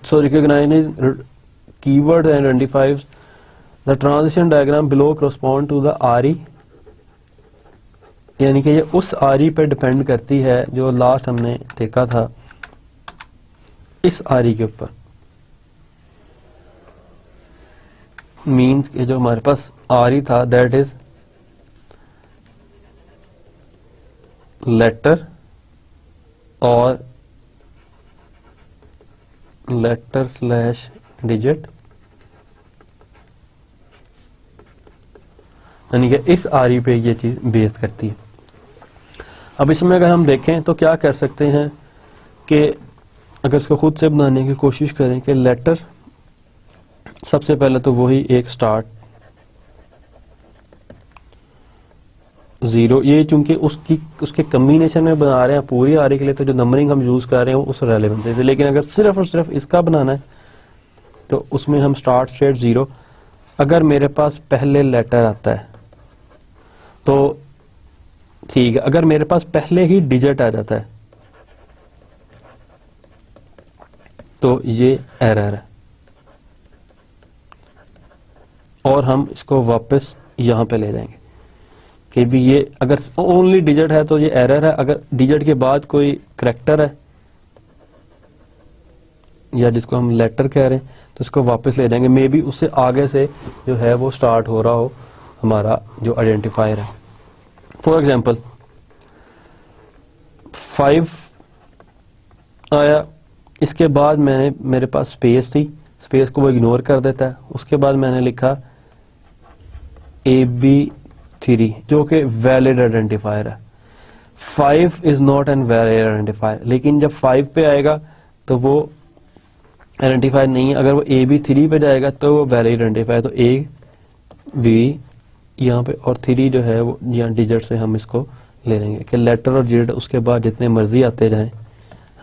So recognise keyword and identifiers, the transition diagram below correspond to the RE, यानी कि ये उस आरई पे डिपेंड करती है जो लास्ट हमने देखा था इस आरई के ऊपर। मीन्स कि जो हमारे पास आरई था दैट इज लेटर और लेटर स्लैश डिजिट, यानी कि इस आरई पे ये चीज बेस करती है। अब इसमें अगर हम देखें तो क्या कर सकते हैं कि अगर इसको खुद से बनाने की कोशिश करें कि लेटर सबसे पहले तो वही एक स्टार्ट 0, ये चूंकि उसके कम्बिनेशन में बना रहे हैं पूरी आरई के लिए, तो जो नंबरिंग हम यूज कर रहे हैं उस रेलेवेंसी से। लेकिन अगर सिर्फ और सिर्फ इसका बनाना है तो उसमें हम स्टार्ट स्टेट 0, अगर मेरे पास पहले लेटर आता है तो ठीक है, अगर मेरे पास पहले ही डिजिट आ जाता है तो ये एरर है और हम इसको वापस यहां पे ले जाएंगे कि भी ये अगर ओनली डिजिट है तो ये एरर है, अगर डिजिट के बाद कोई करैक्टर है या जिसको हम लेटर कह रहे हैं तो इसको वापस ले जाएंगे, मे बी उससे आगे से जो है वो स्टार्ट हो रहा हो हमारा जो आइडेंटिफायर है। फॉर एग्जाम्पल 5 आया, इसके बाद मेरे पास स्पेस थी, स्पेस को वो इग्नोर कर देता है, उसके बाद मैंने लिखा AB3 जो कि वैलिड आइडेंटिफायर है। 5 is not an valid identifier, लेकिन जब 5 पे आएगा तो वो आइडेंटिफायर नहीं है, अगर वो AB3 पे जाएगा तो वो वैलिड आइडेंटिफायर। तो AB यहाँ पे और 3 जो है वो यहाँ डिजिट से हम इसको ले लेंगे कि लेटर और डिजिट उसके बाद जितने मर्जी आते जाएं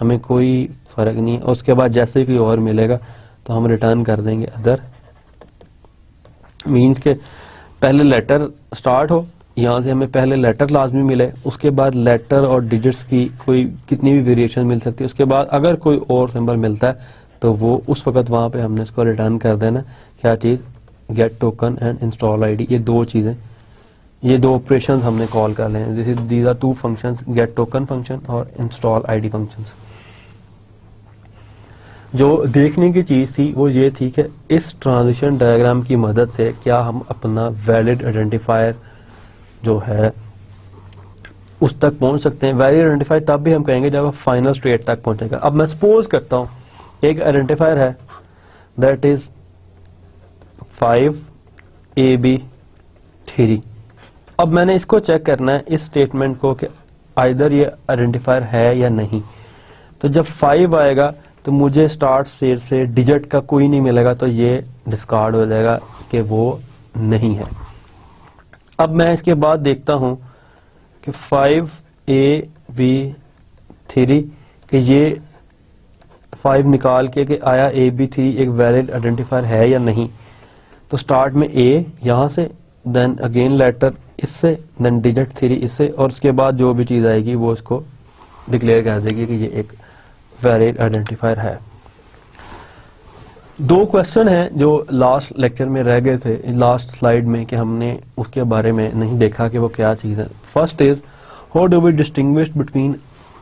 हमें कोई फर्क नहीं, और उसके बाद जैसे कोई और मिलेगा तो हम रिटर्न कर देंगे अदर। मीन्स के पहले लेटर स्टार्ट हो, यहाँ से हमें पहले लेटर लाजमी मिले, उसके बाद लेटर और डिजिट्स की कोई कितनी भी वेरिएशन मिल सकती है, उसके बाद अगर कोई और सिंबल मिलता है तो वो उस वक्त वहां पे हमने इसको रिटर्न कर देना। क्या चीज? Get token and install ID, ये 2 चीजें, ये 2 ऑपरेशंस हमने कॉल कर लें। These are 2 functions, get token function और इंस्टॉल आईडी फंक्शन। जो देखने की चीज थी वो ये थी कि इस ट्रांजिशन डायग्राम की मदद से क्या हम अपना वैलिड आइडेंटिफायर जो है उस तक पहुंच सकते हैं। वैलिड आइडेंटिफायर तब भी हम कहेंगे जब फाइनल स्टेट तक पहुंचेगा। अब मैं सपोज करता हूं एक आइडेंटिफायर है दैट इज 5AB3। अब मैंने इसको चेक करना है इस स्टेटमेंट को कि आइदर ये आइडेंटिफायर है या नहीं। तो जब 5 आएगा तो मुझे स्टार्ट स्टेट से डिजिट का कोई नहीं मिलेगा, तो ये डिस्कार्ड हो जाएगा कि वो नहीं है। अब मैं इसके बाद देखता हूं कि 5AB3 कि ये 5 निकाल के कि आया AB3 एक वैलिड आइडेंटिफायर है या नहीं। तो स्टार्ट में A यहां से, देन अगेन लेटर इससे, देन डिजिट 3 इससे, और उसके बाद जो भी चीज आएगी वो इसको डिक्लेयर कर देगी कि ये एक वैलिड आइडेंटिफायर है। दो क्वेश्चन हैं जो लास्ट लेक्चर में रह गए थे, लास्ट स्लाइड में, कि हमने उसके बारे में नहीं देखा कि वो क्या चीज़ है। First is how do we distinguish between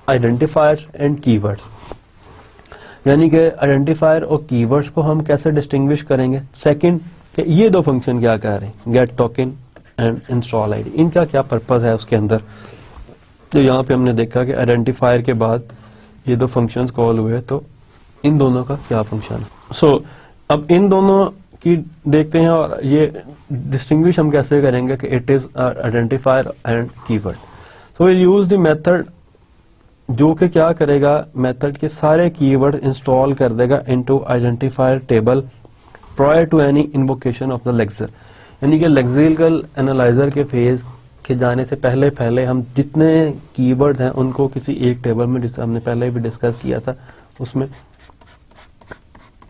identifiers and keywords, यानी कि आइडेंटिफायर और कीवर्ड्स को हम कैसे डिस्टिंग्विश करेंगे। सेकंड, कि ये दो फंक्शन क्या कर रहे हैं, get token and install ID, इनका क्या पर्पस है उसके अंदर। तो यहाँ पे हमने देखा कि आइडेंटिफायर के बाद ये दो फंक्शंस कॉल हुए, तो इन दोनों का क्या फंक्शन है। अब इन दोनों की देखते हैं और ये डिस्टिंग्विश हम कैसे करेंगे कि it is identifier and keyword. So we use the method जो कि क्या करेगा, मेथड के सारे कीवर्ड इंस्टॉल कर देगा into identifier table prior to any invocation of the lexer, यानी कि लेक्सिकल एनालाइजर के फेज के जाने से पहले पहले हम जितने कीवर्ड हैं उनको किसी एक टेबल में, जिसे हमने पहले भी डिस्कस किया था, उसमें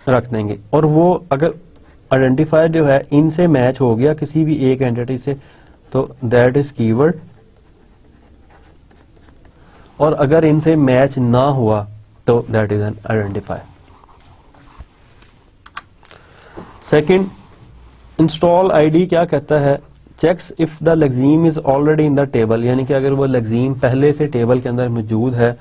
रख देंगे। और वो अगर आइडेंटिफायर जो है इनसे मैच हो गया किसी भी एक एंटिटी से, तो दैट इज कीवर्ड, और अगर इनसे मैच ना हुआ तो that is an identifier. Second, install ID क्या कहता है, checks if the lexeme is already in the table, यानी कि अगर वो लेक्सीम पहले से टेबल के अंदर मौजूद है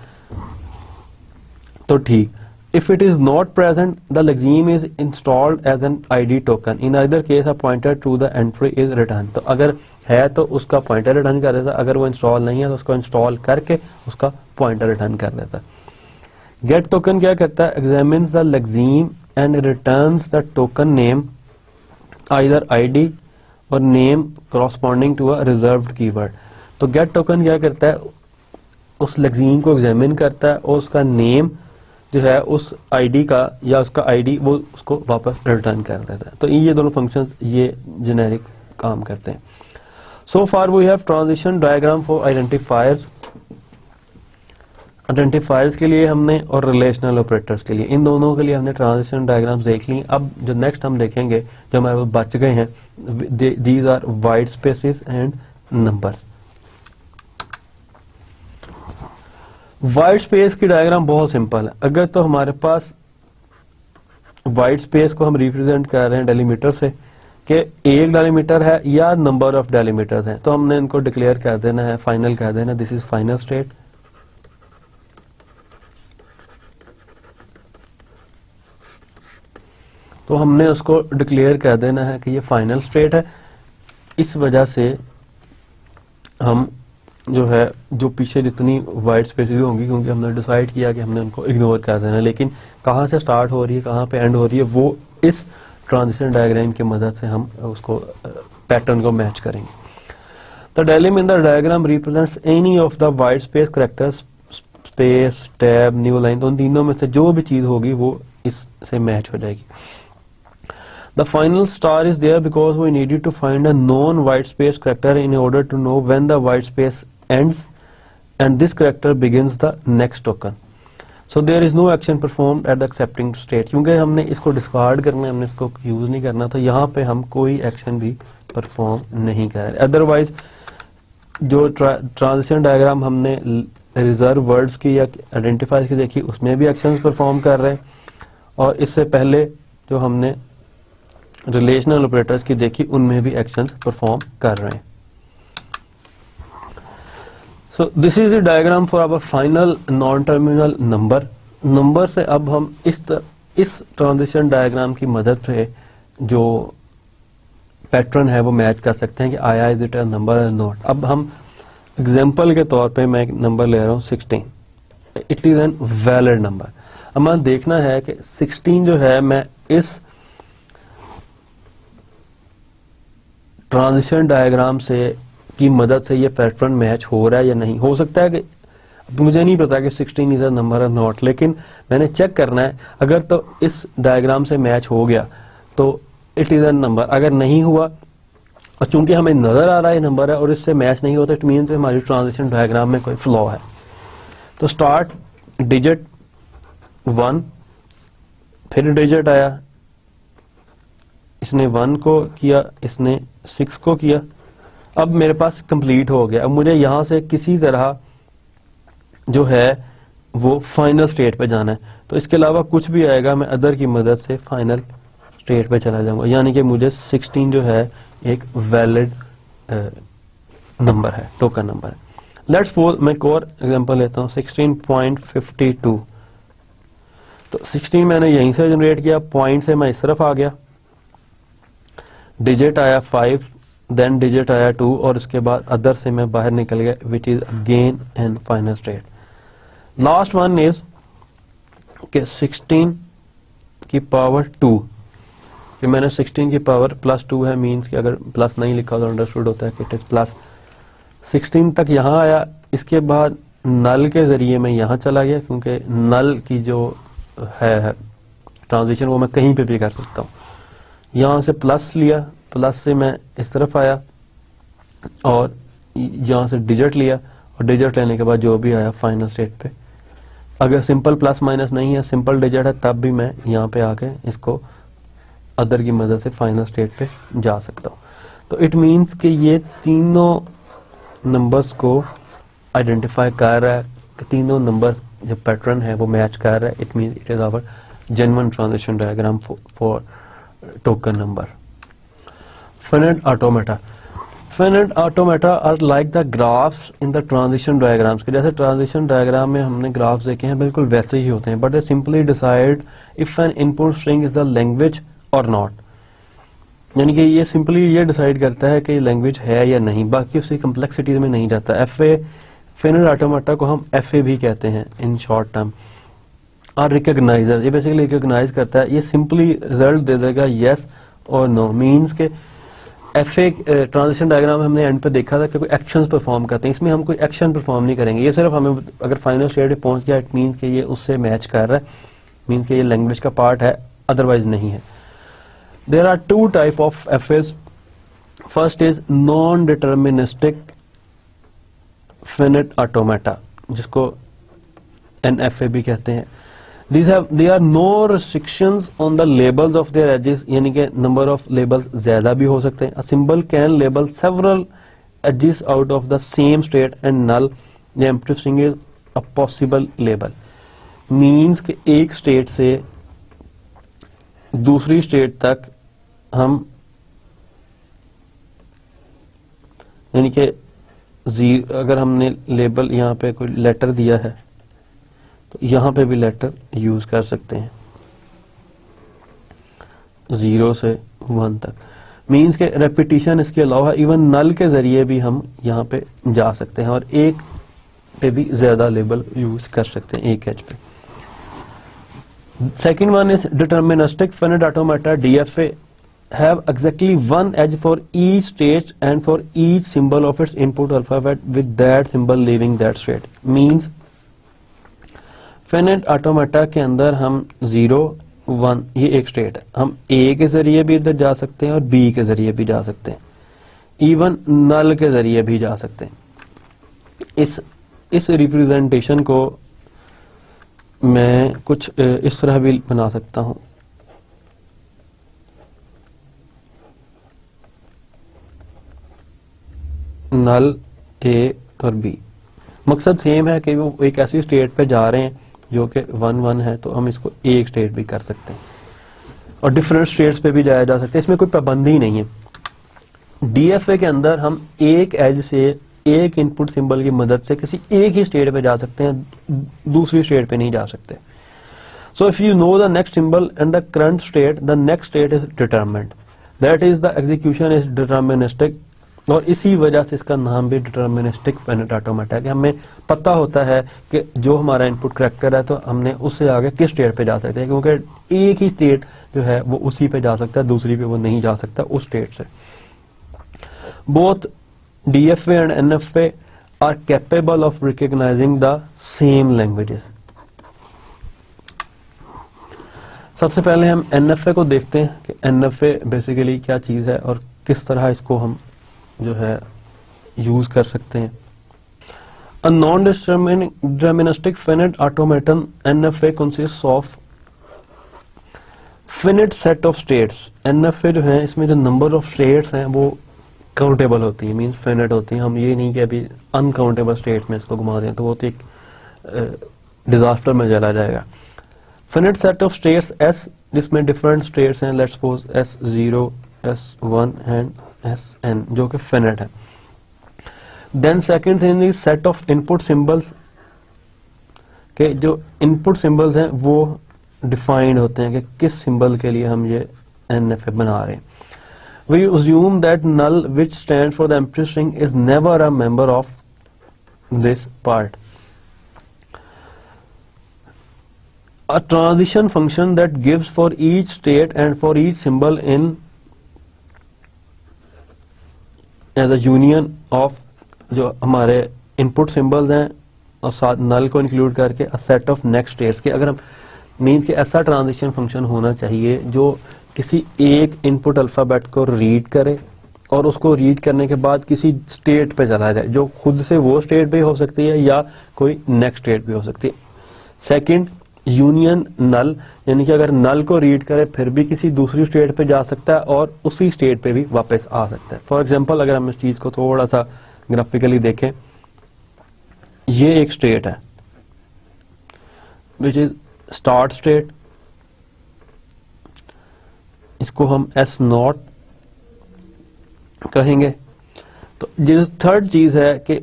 तो ठीक। If it is not present, the lexeme is installed as an ID token. In either case, a pointer to the entry is returned. तो अगर है तो उसका पॉइंटर रिटर्न कर देता, अगर वो इंस्टॉल नहीं है तो उसको इंस्टॉल करके उसका पॉइंटर रिटर्न कर देता। गेट टोकन क्या करता है, examines the lexeme and returns the token name either ID or name corresponding to a reserved keyword. तो गेट टोकन क्या करता है, उस लेक्सीम को एग्जामिन करता है और उसका नेम जो है उस आईडी का या उसका आईडी वो उसको वापस रिटर्न कर देता है। तो ये दोनों फंक्शंस ये जेनेरिक काम करते हैं। So far we have transition diagram for identifiers, identifiers के लिए हमने और रिलेशनल ऑपरेटर्स के लिए, इन दोनों के लिए हमने ट्रांजिशन डायग्राम्स देख ली। अब जो नेक्स्ट हम देखेंगे जो हमारे पास बच गए हैं, these are white spaces and numbers. White space की डायग्राम बहुत सिंपल है। अगर तो हमारे पास वाइट स्पेस को हम रिप्रेजेंट कर रहे हैं डेलीमीटर से, कि एक डेलीमीटर है या नंबर ऑफ डेलीमीटर्स हैं, तो हमने इनको डिक्लेयर कर देना है, फाइनल कर देना, दिस इज फाइनल स्टेट। तो हमने उसको डिक्लेयर कर देना है कि ये फाइनल स्टेट है। इस वजह से हम जो है जो पीछे जितनी वाइट स्पेसेस होंगी, क्योंकि हमने डिसाइड किया कि हमने उनको इग्नोर कर देना है, लेकिन कहाँ से स्टार्ट हो रही है कहाँ पे एंड हो रही है वो इस ट्रांजिशन डायग्राम की मदद से हम उसको पैटर्न को मैच करेंगे। The delim in the diagram represents any of the white space characters, space, tab, new line, तो उन तीनों में से जो भी चीज होगी वो इससे मैच हो जाएगी। The final star is there because we needed to find a known white space character in order to know when the white space ends and this character begins the next token. So there is no action performed at the accepting state. क्योंकि हमने इसको discard करना है, हमने इसको use नहीं करना, तो यहाँ पे हम कोई एक्शन भी परफॉर्म नहीं कर रहे। अदरवाइज जो ट्रांजिशन डायग्राम हमने रिजर्व वर्ड्स की या आइडेंटिफायर की देखी, उसमें भी एक्शंस परफॉर्म कर रहे हैं, और इससे पहले जो हमने रिलेशनल ऑपरेटर्स की देखी उनमें भी एक्शंस परफॉर्म कर रहे हैं। So this is the diagram for our final non terminal number. Number से अब हम इस ट्रांजिशन डायग्राम की मदद से जो पैटर्न है वो मैच कर सकते हैं कि आया इज इट अ नंबर और नॉट। अब हम एग्जांपल के तौर पे मैं एक नंबर ले रहा हूं 16, it is an valid number. अब हमें देखना है कि 16 जो है, मैं इस ट्रांजिशन डायग्राम से की मदद से ये पैटर्न मैच हो रहा है या नहीं। हो सकता है कि मुझे नहीं पता कि 16 इज अ नंबर और नॉट, लेकिन मैंने चेक करना है। अगर तो इस डायग्राम से मैच हो गया तो इट इज अ नंबर, अगर नहीं हुआ और चूंकि हमें नजर आ रहा है नंबर है और इससे मैच नहीं होता, इट मीन्स हमारी ट्रांजिशन डायग्राम में कोई फ्लॉ है। तो स्टार्ट डिजिट 1, फिर डिजिट आया, इसने 1 को किया, इसने 6 को किया, अब मेरे पास कंप्लीट हो गया। अब मुझे यहां से किसी तरह जो है वो फाइनल स्टेट पे जाना है। तो इसके अलावा कुछ भी आएगा मैं अदर की मदद से फाइनल स्टेट पे चला जाऊंगा, यानी कि मुझे 16 जो है एक वैलिड नंबर है, टोकन नंबर है। लेट्स सपोज मैं एक और एग्जांपल लेता हूँ 16.52। तो 16 मैंने यहीं से जनरेट किया, पॉइंट से मैं इस तरफ आ गया, डिजिट आया 5, देन डिजिट आया 2 और उसके बाद अदर से मैं बाहर निकल गया, which is again and final state. Last one is के 16 की पावर 2, कि मैंने 16 की पावर +2 है, मीन्स कि अगर प्लस नहीं लिखा तो अंडरस्टूड होता है कि इट इज प्लस। 16 तक यहाँ आया, इसके बाद नल के जरिए मैं यहाँ चला गया, क्योंकि नल की जो है ट्रांजिशन वो मैं कहीं पे भी कर सकता हूँ। यहाँ से प्लस लिया, प्लस से मैं इस तरफ आया और यहाँ से डिजिट लिया और डिजिट लेने के बाद जो भी आया फाइनल स्टेट पे। अगर सिंपल प्लस माइनस नहीं है, सिंपल डिजिट है, तब भी मैं यहाँ पे आके इसको अदर की मदद से फाइनल स्टेट पे जा सकता हूँ। तो इट मीन्स कि ये तीनों नंबर्स को आइडेंटिफाई कर रहा है, कि तीनों नंबर्स जो पैटर्न है वो मैच कर रहा है। It means it is our genuine transition diagram for token number. Finite automata. Finite automata are like the graphs in the transition diagrams, के जैसे ट्रांजिशन डायग्राम में हमने ग्राफ्स देखे हैं बिल्कुल वैसे ही होते हैं, but they simply decide if N input string is the language और नॉट। यानी कि ये सिंपली ये डिसाइड करता है कि लैंग्वेज है या नहीं, बाकी उसकी कम्प्लेक्सिटीज में नहीं जाता। एफए, फिनिट ऑटोमेटा को हम एफए भी कहते हैं इन शॉर्ट टर्म। और रिकॉग्नाइजर, ये बेसिकली रिकॉग्नाइज करता है, ये सिंपली रिजल्ट दे देगा यस और नो। मीन्स के एफए ट्रांजिशन डायग्राम हमने एंड पे देखा था कि कोई एक्शंस परफॉर्म करते हैं, इसमें हम कोई एक्शन परफॉर्म नहीं करेंगे, ये सिर्फ हमें अगर फाइनल स्टेट पे पहुंच गया इट मीन्स कि ये उससे मैच कर रहा है, मीन्स कि ये लैंग्वेज का पार्ट है, अदरवाइज नहीं है। There are two type of FAs. First is non deterministic finite automata, जिसको एनएफए भी कहते हैं। There are no restrictions on the labels of their edges, यानी कि नंबर ऑफ लेबल्स ज्यादा भी हो सकते हैं। A symbol can label several edges out of the same state and null the empty string is a possible label। Means कि एक state से दूसरी स्टेट तक हम यानी कि अगर हमने लेबल यहाँ पे कोई लेटर दिया है तो यहां पे भी लेटर यूज कर सकते हैं 0 से 1 तक। मीन्स के रेपिटेशन इसके अलावा इवन नल के जरिए भी हम यहाँ पे जा सकते हैं और एक पे भी ज्यादा लेबल यूज कर सकते हैं, एक एज पे। Second one is deterministic finite automata, DFA have exactly one edge for each state and for each symbol of its input alphabet with that symbol leaving that state। Means finite automata के अंदर हम 0, 1 ये एक state है, हम ए के जरिए भी इधर जा सकते हैं और बी के जरिए भी जा सकते हैं, इवन नल के जरिए भी जा सकते हैं। इस रिप्रेजेंटेशन को मैं कुछ इस तरह भी बना सकता हूं। नल, ए और बी, मकसद सेम है कि वो एक ऐसी स्टेट पे जा रहे हैं जो कि 1, 1 है, तो हम इसको एक स्टेट भी कर सकते हैं और डिफरेंट स्टेट्स पे भी जाया जा सकता है, इसमें कोई पाबंदी नहीं है। डीएफए के अंदर हम एक एज से एक इनपुट सिंबल की मदद से किसी एक ही स्टेट पे जा सकते हैं, दूसरी स्टेट पे नहीं जा सकते। So if you know the next symbol and the current state, the next state is determined, that is the execution is deterministic. और इसी वजह से इसका नाम भी डिटर्मिनिस्टिक फिनिट ऑटोमेटा है कि हमें पता होता है कि जो हमारा इनपुट करेक्टर है तो हमने उससे आगे किस स्टेट पे जा सकते हैं, क्योंकि एक ही स्टेट जो है वो उसी पे जा सकता है, दूसरी पे वो नहीं जा सकता उस स्टेट से। Both DFA and NFA are capable of recognising the same languages. सबसे पहले हम एनएफए को देखते हैं कि एनएफए बेसिकली क्या चीज है और किस तरह इसको हम जो है यूज कर सकते हैं। A non deterministic finite automaton NFA consists of finite set of states. NFA जो है इसमें जो नंबर ऑफ स्टेट्स हैं वो काउंटेबल होती है, मींस फिनिट होती है। हम ये नहीं कि अभी अनकाउंटेबल स्टेट्स में इसको घुमा दें, तो वो तो एक डिजास्टर में चला जाएगा। Finite set of states S, जिसमें डिफरेंट स्टेट्स हैं, let's suppose S0, S1 and Sn, जो कि फिनिट है। Then second thing is set of input symbols, के जो इनपुट सिंबल्स हैं वो डिफाइंड होते हैं कि किस सिंबल के लिए हम ये NFA बना रहे हैं। We assume that null, which stands for the empty string, is never a member of this part. A transition function that gives for each state and for each symbol in as a union of जो हमारे input symbols हैं और साथ null को include करके a set of next states के, अगर हम मीन्स कि ऐसा ट्रांजिशन फंक्शन होना चाहिए जो किसी एक इनपुट अल्फाबेट को रीड करे और उसको रीड करने के बाद किसी स्टेट पे चला जाए, जो खुद से वो स्टेट भी हो सकती है या कोई नेक्स्ट स्टेट भी हो सकती है। सेकंड, यूनियन नल, यानी कि अगर नल को रीड करे फिर भी किसी दूसरी स्टेट पे जा सकता है और उसी स्टेट पे भी वापस आ सकता है। फॉर एग्जांपल, अगर हम इस चीज को थोड़ा सा ग्राफिकली देखें, ये एक स्टेट है विच इज स्टार्ट स्टेट, इसको हम S0 कहेंगे। तो जो थर्ड चीज है कि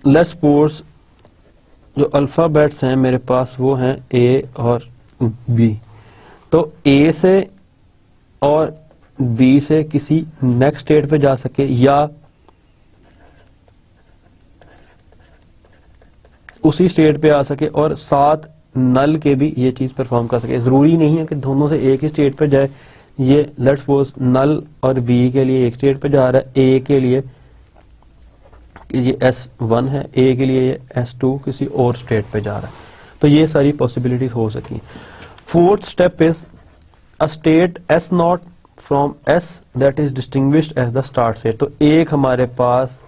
लेट्स सपोज जो अल्फाबेट्स हैं मेरे पास वो हैं A और B, तो A से और B से किसी नेक्स्ट स्टेट पे जा सके या उसी स्टेट पे आ सके और साथ नल के भी ये चीज परफॉर्म कर सके। जरूरी नहीं है कि दोनों से एक ही स्टेट पे जाए। ये लेट्स सपोज नल और बी के लिए एक स्टेट पे जा रहा है, ए के लिए ये S1 है, ए के लिए ये S2 किसी और स्टेट पे जा रहा है। तो ये सारी पॉसिबिलिटीज हो सकी। Fourth step is a state S0 from S that is distinguished as the start state. तो एक हमारे पास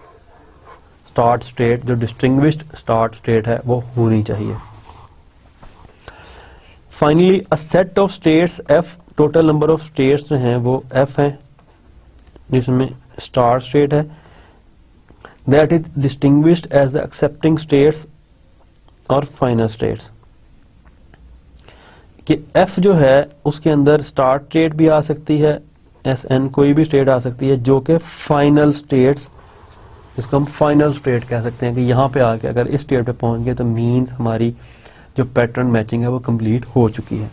स्टार्ट स्टेट, जो डिस्टिंग्विश्ड स्टार्ट स्टेट है, वो होनी चाहिए। Finally a set of states F, total number of states जो हैं वो F हैं, जिसमें स्टार्ट स्टेट है, that is distinguished as the accepting states और फाइनल स्टेट्स। कि F जो है उसके अंदर स्टार्ट स्टेट भी आ सकती है, Sn कोई भी स्टेट आ सकती है, जो कि फाइनल स्टेट्स, इसको हम फाइनल स्टेट कह सकते हैं कि यहाँ पे आके अगर इस स्टेट पे पहुंच गए तो मीन्स हमारी जो पैटर्न मैचिंग है वो कंप्लीट हो चुकी है।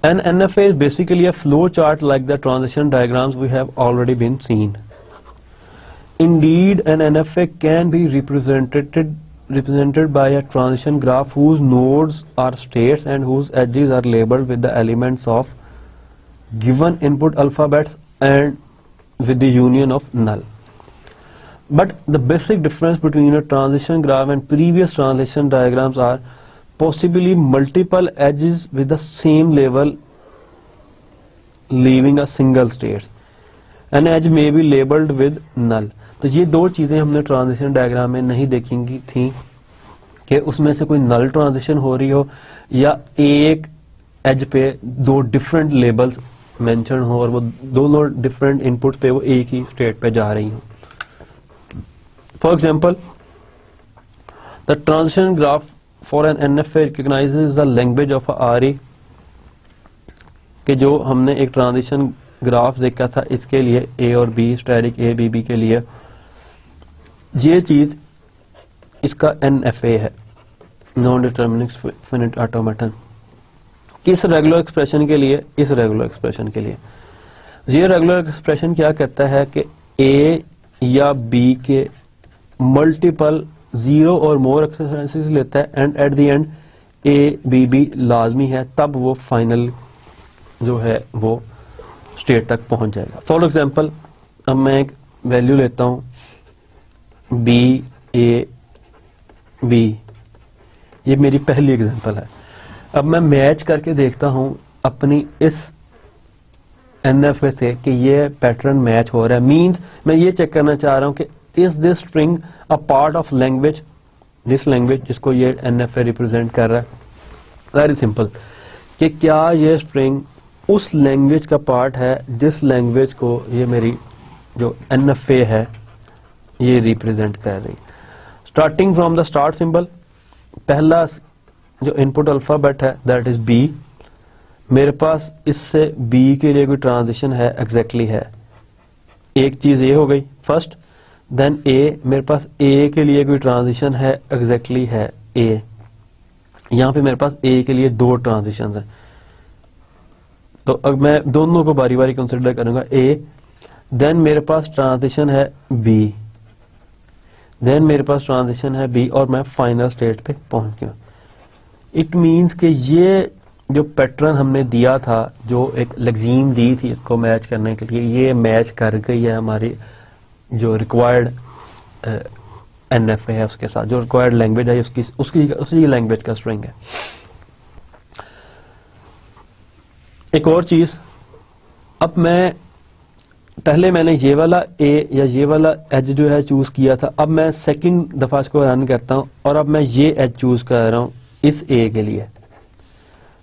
An NFA is basically a flow chart like the transition diagrams we have already been seen. Indeed, an NFA can be represented by a transition graph whose nodes are states and whose edges are labeled with the elements of given input alphabets and with the union of null. But the basic difference between a transition graph and previous transition diagrams are possibly multiple edges with the same label leaving a single state. An edge may be labeled with null. तो ये दो चीजें हमने transition diagram में नहीं देखेंगी थी कि उसमें से कोई नल ट्रांजिशन हो रही हो या एक एज पे दो डिफरेंट लेबल्स मेंशन हो और वो दोनों डिफरेंट इनपुट्स पे वो एक ही स्टेट पे जा रही हो। For example, the transition graph for an NFA recognizes the language of a RE, कि जो हमने एक ट्रांजिशन ग्राफ देखा था इसके लिए A और B, static A B B के लिए, ये चीज इसका NFA है, नॉन डिटरमिनिस्टिक फिनिट ऑटोमेटन। किस रेगुलर एक्सप्रेशन के लिए? इस रेगुलर एक्सप्रेशन के लिए। ये रेगुलर एक्सप्रेशन क्या कहता है कि A या B के मल्टीपल 0 और मोर एक्सप्रेशंस लेता है and at the end A B B लाजमी है, तब वो फाइनल जो है वो स्टेट तक पहुंच जाएगा। फॉर एग्जांपल, अब मैं एक वैल्यू लेता हूं B A B, ये मेरी पहली एग्जांपल है। अब मैं मैच करके देखता हूं अपनी इस NFA से कि ये पैटर्न मैच हो रहा है। मींस मैं ये चेक करना चाह रहा हूं कि is this string a part of language, this language जिसको ये NFA रिप्रेजेंट कर रहा है। वेरी सिंपल, कि क्या ये स्ट्रिंग उस लैंग्वेज का पार्ट है जिस लैंग्वेज को ये मेरी जो NFA है ये रिप्रेजेंट कर रही। Starting from the start symbol, पहला जो इनपुट अल्फाबेट है दैट इज बी, मेरे पास इससे बी के लिए कोई ट्रांजिशन है एग्जैक्टली है, एक चीज ए हो गई फर्स्ट, देन ए, मेरे पास ए के लिए कोई ट्रांजिशन है एग्जैक्टली है ए, यहां पे मेरे पास ए के लिए दो ट्रांजिशन है, तो अब मैं दोनों को बारी बारी कंसिडर करूंगा, ए, देन मेरे पास ट्रांजिशन है बी, देन मेरे पास ट्रांजिशन है बी, और मैं फाइनल स्टेट पे पहुंच गया। इट मींस कि ये जो पैटर्न हमने दिया था, जो एक लग्जीम दी थी इसको मैच करने के लिए, ये मैच कर गई है हमारी जो रिक्वायर्ड एनएफए है उसके साथ, जो रिक्वायर्ड लैंग्वेज है उसी लैंग्वेज का स्ट्रिंग है। एक और चीज, अब पहले मैंने ये वाला ए या ये वाला एज जो है चूज किया था, अब मैं सेकंड दफा इसको रन करता हूं और अब मैं ये एज चूज कर रहा हूं इस ए के लिए,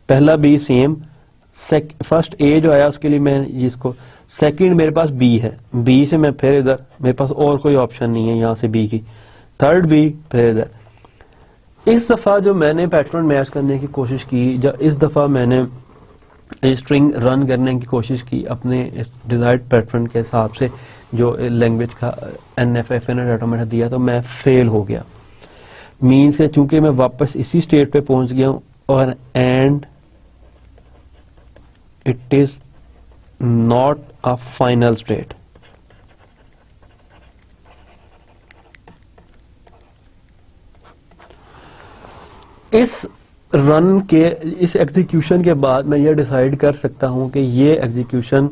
पहला बी सेम, फर्स्ट ए जो आया उसके लिए मैं इसको, सेकंड मेरे पास बी है, बी से मैं फिर इधर, मेरे पास और कोई ऑप्शन नहीं है यहां से बी की, थर्ड बी, फिर इधर। इस दफा जो मैंने पैटर्न मैच करने की कोशिश की, जब इस दफा मैंने स्ट्रिंग रन करने की कोशिश की अपने इस डिजायर्ड पैटर्न के हिसाब से जो लैंग्वेज का एनएफए फाइनाइट ऑटोमेटा दिया, तो मैं फेल हो गया। मीन्स के चूंकि मैं वापस इसी स्टेट पे पहुंच गया हूं, और and it is not a final state. इस रन के, इस एग्जीक्यूशन के बाद मैं ये डिसाइड कर सकता हूं कि ये एग्जीक्यूशन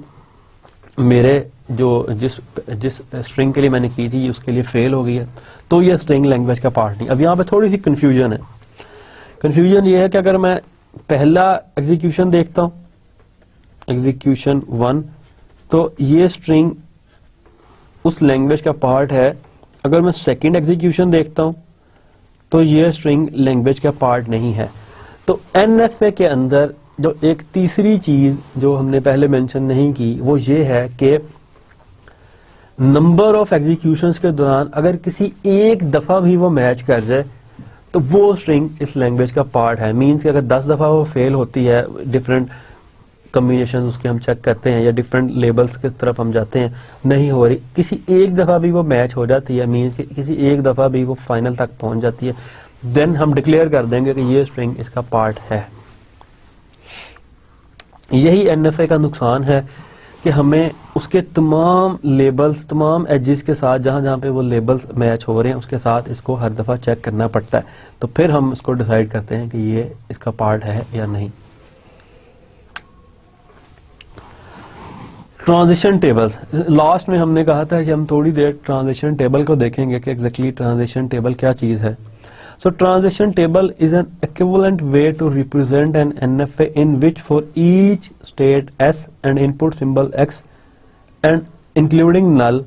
मेरे जो जिस स्ट्रिंग के लिए मैंने की थी उसके लिए फेल हो गई है, तो ये स्ट्रिंग लैंग्वेज का पार्ट नहीं। अब यहां पे थोड़ी सी कंफ्यूजन है। कंफ्यूजन ये है कि अगर मैं पहला एग्जीक्यूशन देखता हूं, एग्जीक्यूशन 1, तो ये स्ट्रिंग उस लैंग्वेज का पार्ट है। अगर मैं सेकंड एग्जीक्यूशन देखता हूं तो ये स्ट्रिंग लैंग्वेज का पार्ट नहीं है। तो एनएफए के अंदर जो एक तीसरी चीज जो हमने पहले मेंशन नहीं की, वो ये है कि नंबर ऑफ एग्जीक्यूशंस के दौरान अगर किसी एक दफा भी वो मैच कर जाए तो वो स्ट्रिंग इस लैंग्वेज का पार्ट है। मींस कि अगर 10 दफा वो फेल होती है, डिफरेंट कम्बिनेशन उसके हम चेक करते हैं या डिफरेंट लेबल्स की तरफ हम जाते हैं, नहीं हो रही, किसी एक दफा भी वो मैच हो जाती है, मींस कि किसी एक दफा भी वो फाइनल तक पहुंच जाती है, देन हम डिक्लेयर कर देंगे कि ये स्ट्रिंग इसका पार्ट है। यही एनएफए का नुकसान है कि हमें उसके तमाम लेबल्स, तमाम एजेस के साथ जहां जहां पे वो लेबल्स मैच हो रहे हैं उसके साथ इसको हर दफा चेक करना पड़ता है, तो फिर हम इसको डिसाइड करते हैं कि ये इसका पार्ट है या नहीं। ट्रांजिशन टेबल्स, लास्ट में हमने कहा था कि हम थोड़ी देर ट्रांजिशन टेबल को देखेंगे कि एग्जैक्टली ट्रांजिशन टेबल क्या चीज है। So transition table is an equivalent way to represent an NFA in which for each state S and input symbol X and including null,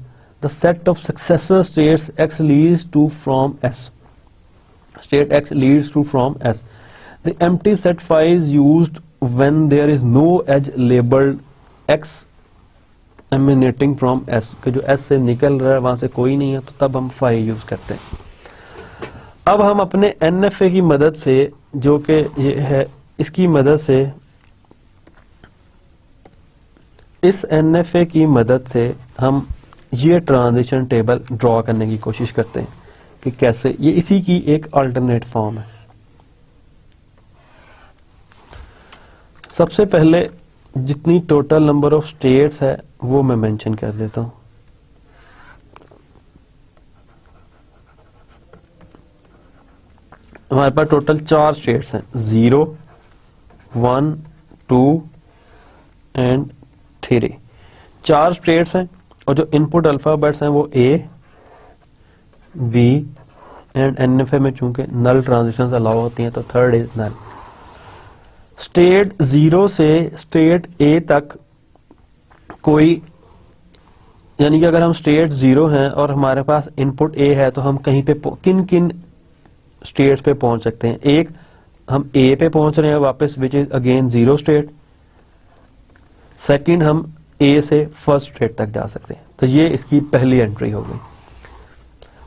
the set of successor states X leads to from S. State X leads to from S. The empty set phi is used when there is no edge labeled X emanating from S. कि जो S से निकल रहा है वहां से कोई नहीं है, तो तब हम phi यूज करते हैं। अब हम अपने एनएफए की मदद से, जो कि ये है, इसकी मदद से, इस एनएफए की मदद से हम ये ट्रांजिशन टेबल ड्रॉ करने की कोशिश करते हैं कि कैसे, ये इसी की एक अल्टरनेट फॉर्म है। सबसे पहले जितनी टोटल नंबर ऑफ स्टेट्स है वो मैं मेंशन कर देता हूं। हमारे पास टोटल 4 स्टेट्स हैं, 0, 1, 2 एंड 3। 4 स्टेट्स हैं और जो इनपुट अल्फाबेट्स हैं वो A, B एंड एनएफए में चूंकि नल ट्रांजिशंस अलाउ होती हैं तो थर्ड इज नल। स्टेट 0 से स्टेट A तक कोई, यानी कि अगर हम स्टेट 0 हैं और हमारे पास इनपुट A है तो हम कहीं पे किन किन स्टेट्स पे पहुंच सकते हैं। एक, हम ए पे पहुंच रहे हैं वापस, which is again 0 state. Second, हम ए से फर्स्ट स्टेट तक जा सकते हैं, तो ये इसकी पहली एंट्री हो गई।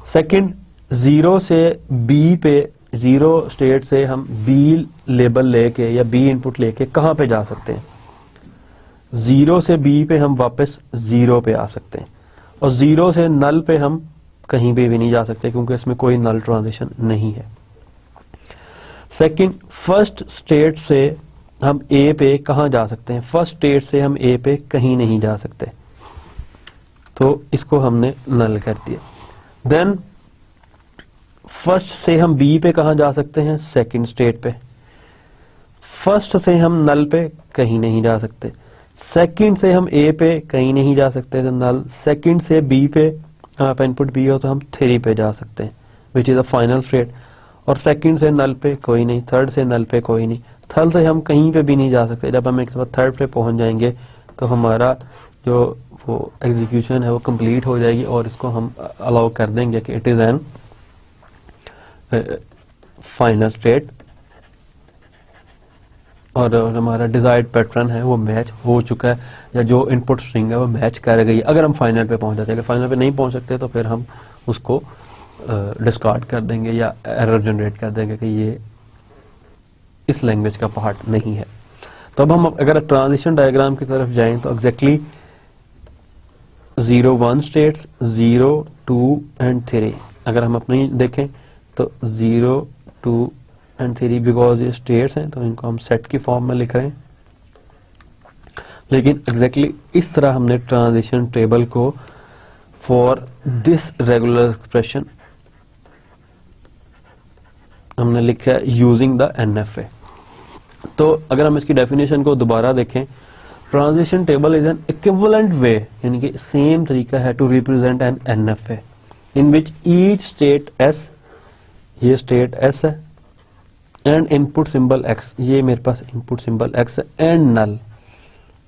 सेकंड, जीरो से बी पे, जीरो स्टेट से हम बी लेबल लेके या बी इनपुट लेके कहां पे जा सकते हैं? जीरो से बी पे हम वापस जीरो पे आ सकते हैं, और जीरो से नल पे हम कहीं पे भी नहीं जा सकते क्योंकि इसमें कोई नल ट्रांजिशन नहीं है। सेकंड, फर्स्ट स्टेट से हम ए पे कहां जा सकते हैं? फर्स्ट स्टेट से हम ए पे कहीं नहीं जा सकते, तो इसको हमने नल कर दिया। देन फर्स्ट से हम बी पे कहां जा सकते हैं? सेकंड स्टेट पे। फर्स्ट से हम नल पे कहीं नहीं जा सकते, सेकंड से हम ए पे कहीं नहीं जा सकते तो नल, सेकंड से बी पे आप इनपुट बी हो तो हम 3 पे जा सकते हैं which is a final state, और सेकंड से नल पे कोई नहीं, थर्ड से नल पे कोई नहीं, थर्ड से हम कहीं पे भी नहीं जा सकते। जब हम एक बार थर्ड पे पहुंच जाएंगे तो हमारा जो वो एग्जीक्यूशन है वो कंप्लीट हो जाएगी और इसको हम अलाउ कर देंगे कि it is an final state, और हमारा डिजायर्ड पैटर्न है वो मैच हो चुका है, या जो इनपुट स्ट्रिंग है वो मैच कर गई अगर हम फाइनल पे पहुंच जाते हैं। अगर फाइनल पे नहीं पहुंच सकते तो फिर हम उसको डिस्कार्ड कर देंगे या एरर जनरेट कर देंगे कि ये इस लैंग्वेज का पार्ट नहीं है। तो अब हम अगर ट्रांजिशन डायग्राम की तरफ जाएं तो एग्जैक्टली 0 1 स्टेट्स, 0 2 एंड 3 अगर हम अपनी देखें तो 0 2 एंड 3 बिकॉज ये स्टेट्स हैं तो इनको हम सेट की फॉर्म में लिख रहे हैं, लेकिन एग्जैक्टली इस तरह हमने ट्रांजिशन टेबल को फॉर दिस रेगुलर एक्सप्रेशन हमने लिखा है यूजिंग द NFA। तो अगर हम इसकी डेफिनेशन को दोबारा देखें, transition table is an equivalent way, यानी कि सेम तरीका है to represent an NFA in which each state S, ये स्टेट S है, एंड इनपुट सिंबल X, ये मेरे पास इनपुट सिंबल X है, एंड नल,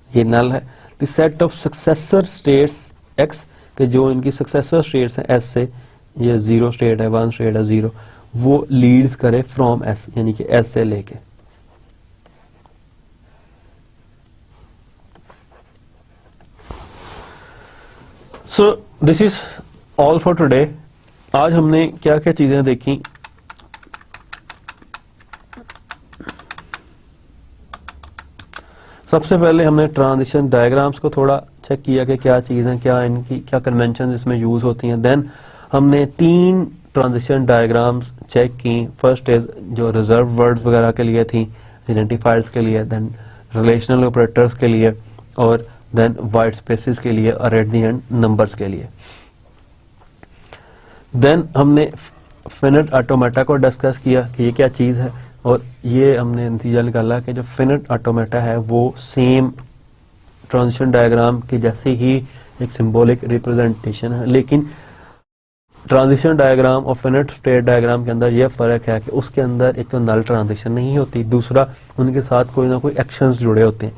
ये नल है। The set of successor states X, के जो इनकी सक्सेसर स्टेट्स हैं S से, ये 0 स्टेट है, 1 स्टेट है, 0, वो लीड्स करे फ्रॉम S, यानी कि S से लेके। सो this is all for today. आज हमने क्या क्या चीजें देखी? सबसे पहले हमने ट्रांजिशन डायग्राम्स को थोड़ा चेक किया कि क्या चीजें, क्या इनकी क्या कन्वेंशन इसमें यूज होती हैं। देन हमने 3 ट्रांजिशन डायग्राम्स चेक की। फर्स्ट इज जो रिजर्व वर्ड्स वगैरह के लिए थी, आइडेंटिफायर्स के लिए, देन रिलेशनल ऑपरेटर्स के लिए, और देन वाइट स्पेसेस के लिए, और एट द एंड नंबर्स के लिए। देन हमने फिनिट ऑटोमेटा को डिस्कस किया कि ये क्या चीज है, और ये हमने नतीजा निकाला कि जो फिनिट ऑटोमेटा है वो सेम ट्रांजिशन डायग्राम की जैसे ही एक सिंबॉलिक रिप्रेजेंटेशन है, लेकिन ट्रांजिशन डायग्राम और फिनिट स्टेट डायग्राम के अंदर यह फर्क है कि उसके अंदर एक तो नल ट्रांजिशन नहीं होती, दूसरा उनके साथ कोई ना कोई एक्शंस जुड़े होते हैं।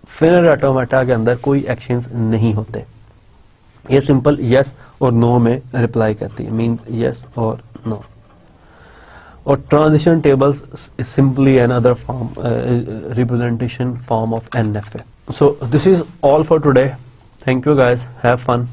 फिनिट ऑटोमेटा के अंदर कोई एक्शंस नहीं होते, ये सिंपल यस और नो में रिप्लाई करती है, मींस यस और नो। और transition tables is simply another form, representation form of NFA. So this is all for today. Thank you guys. Have fun.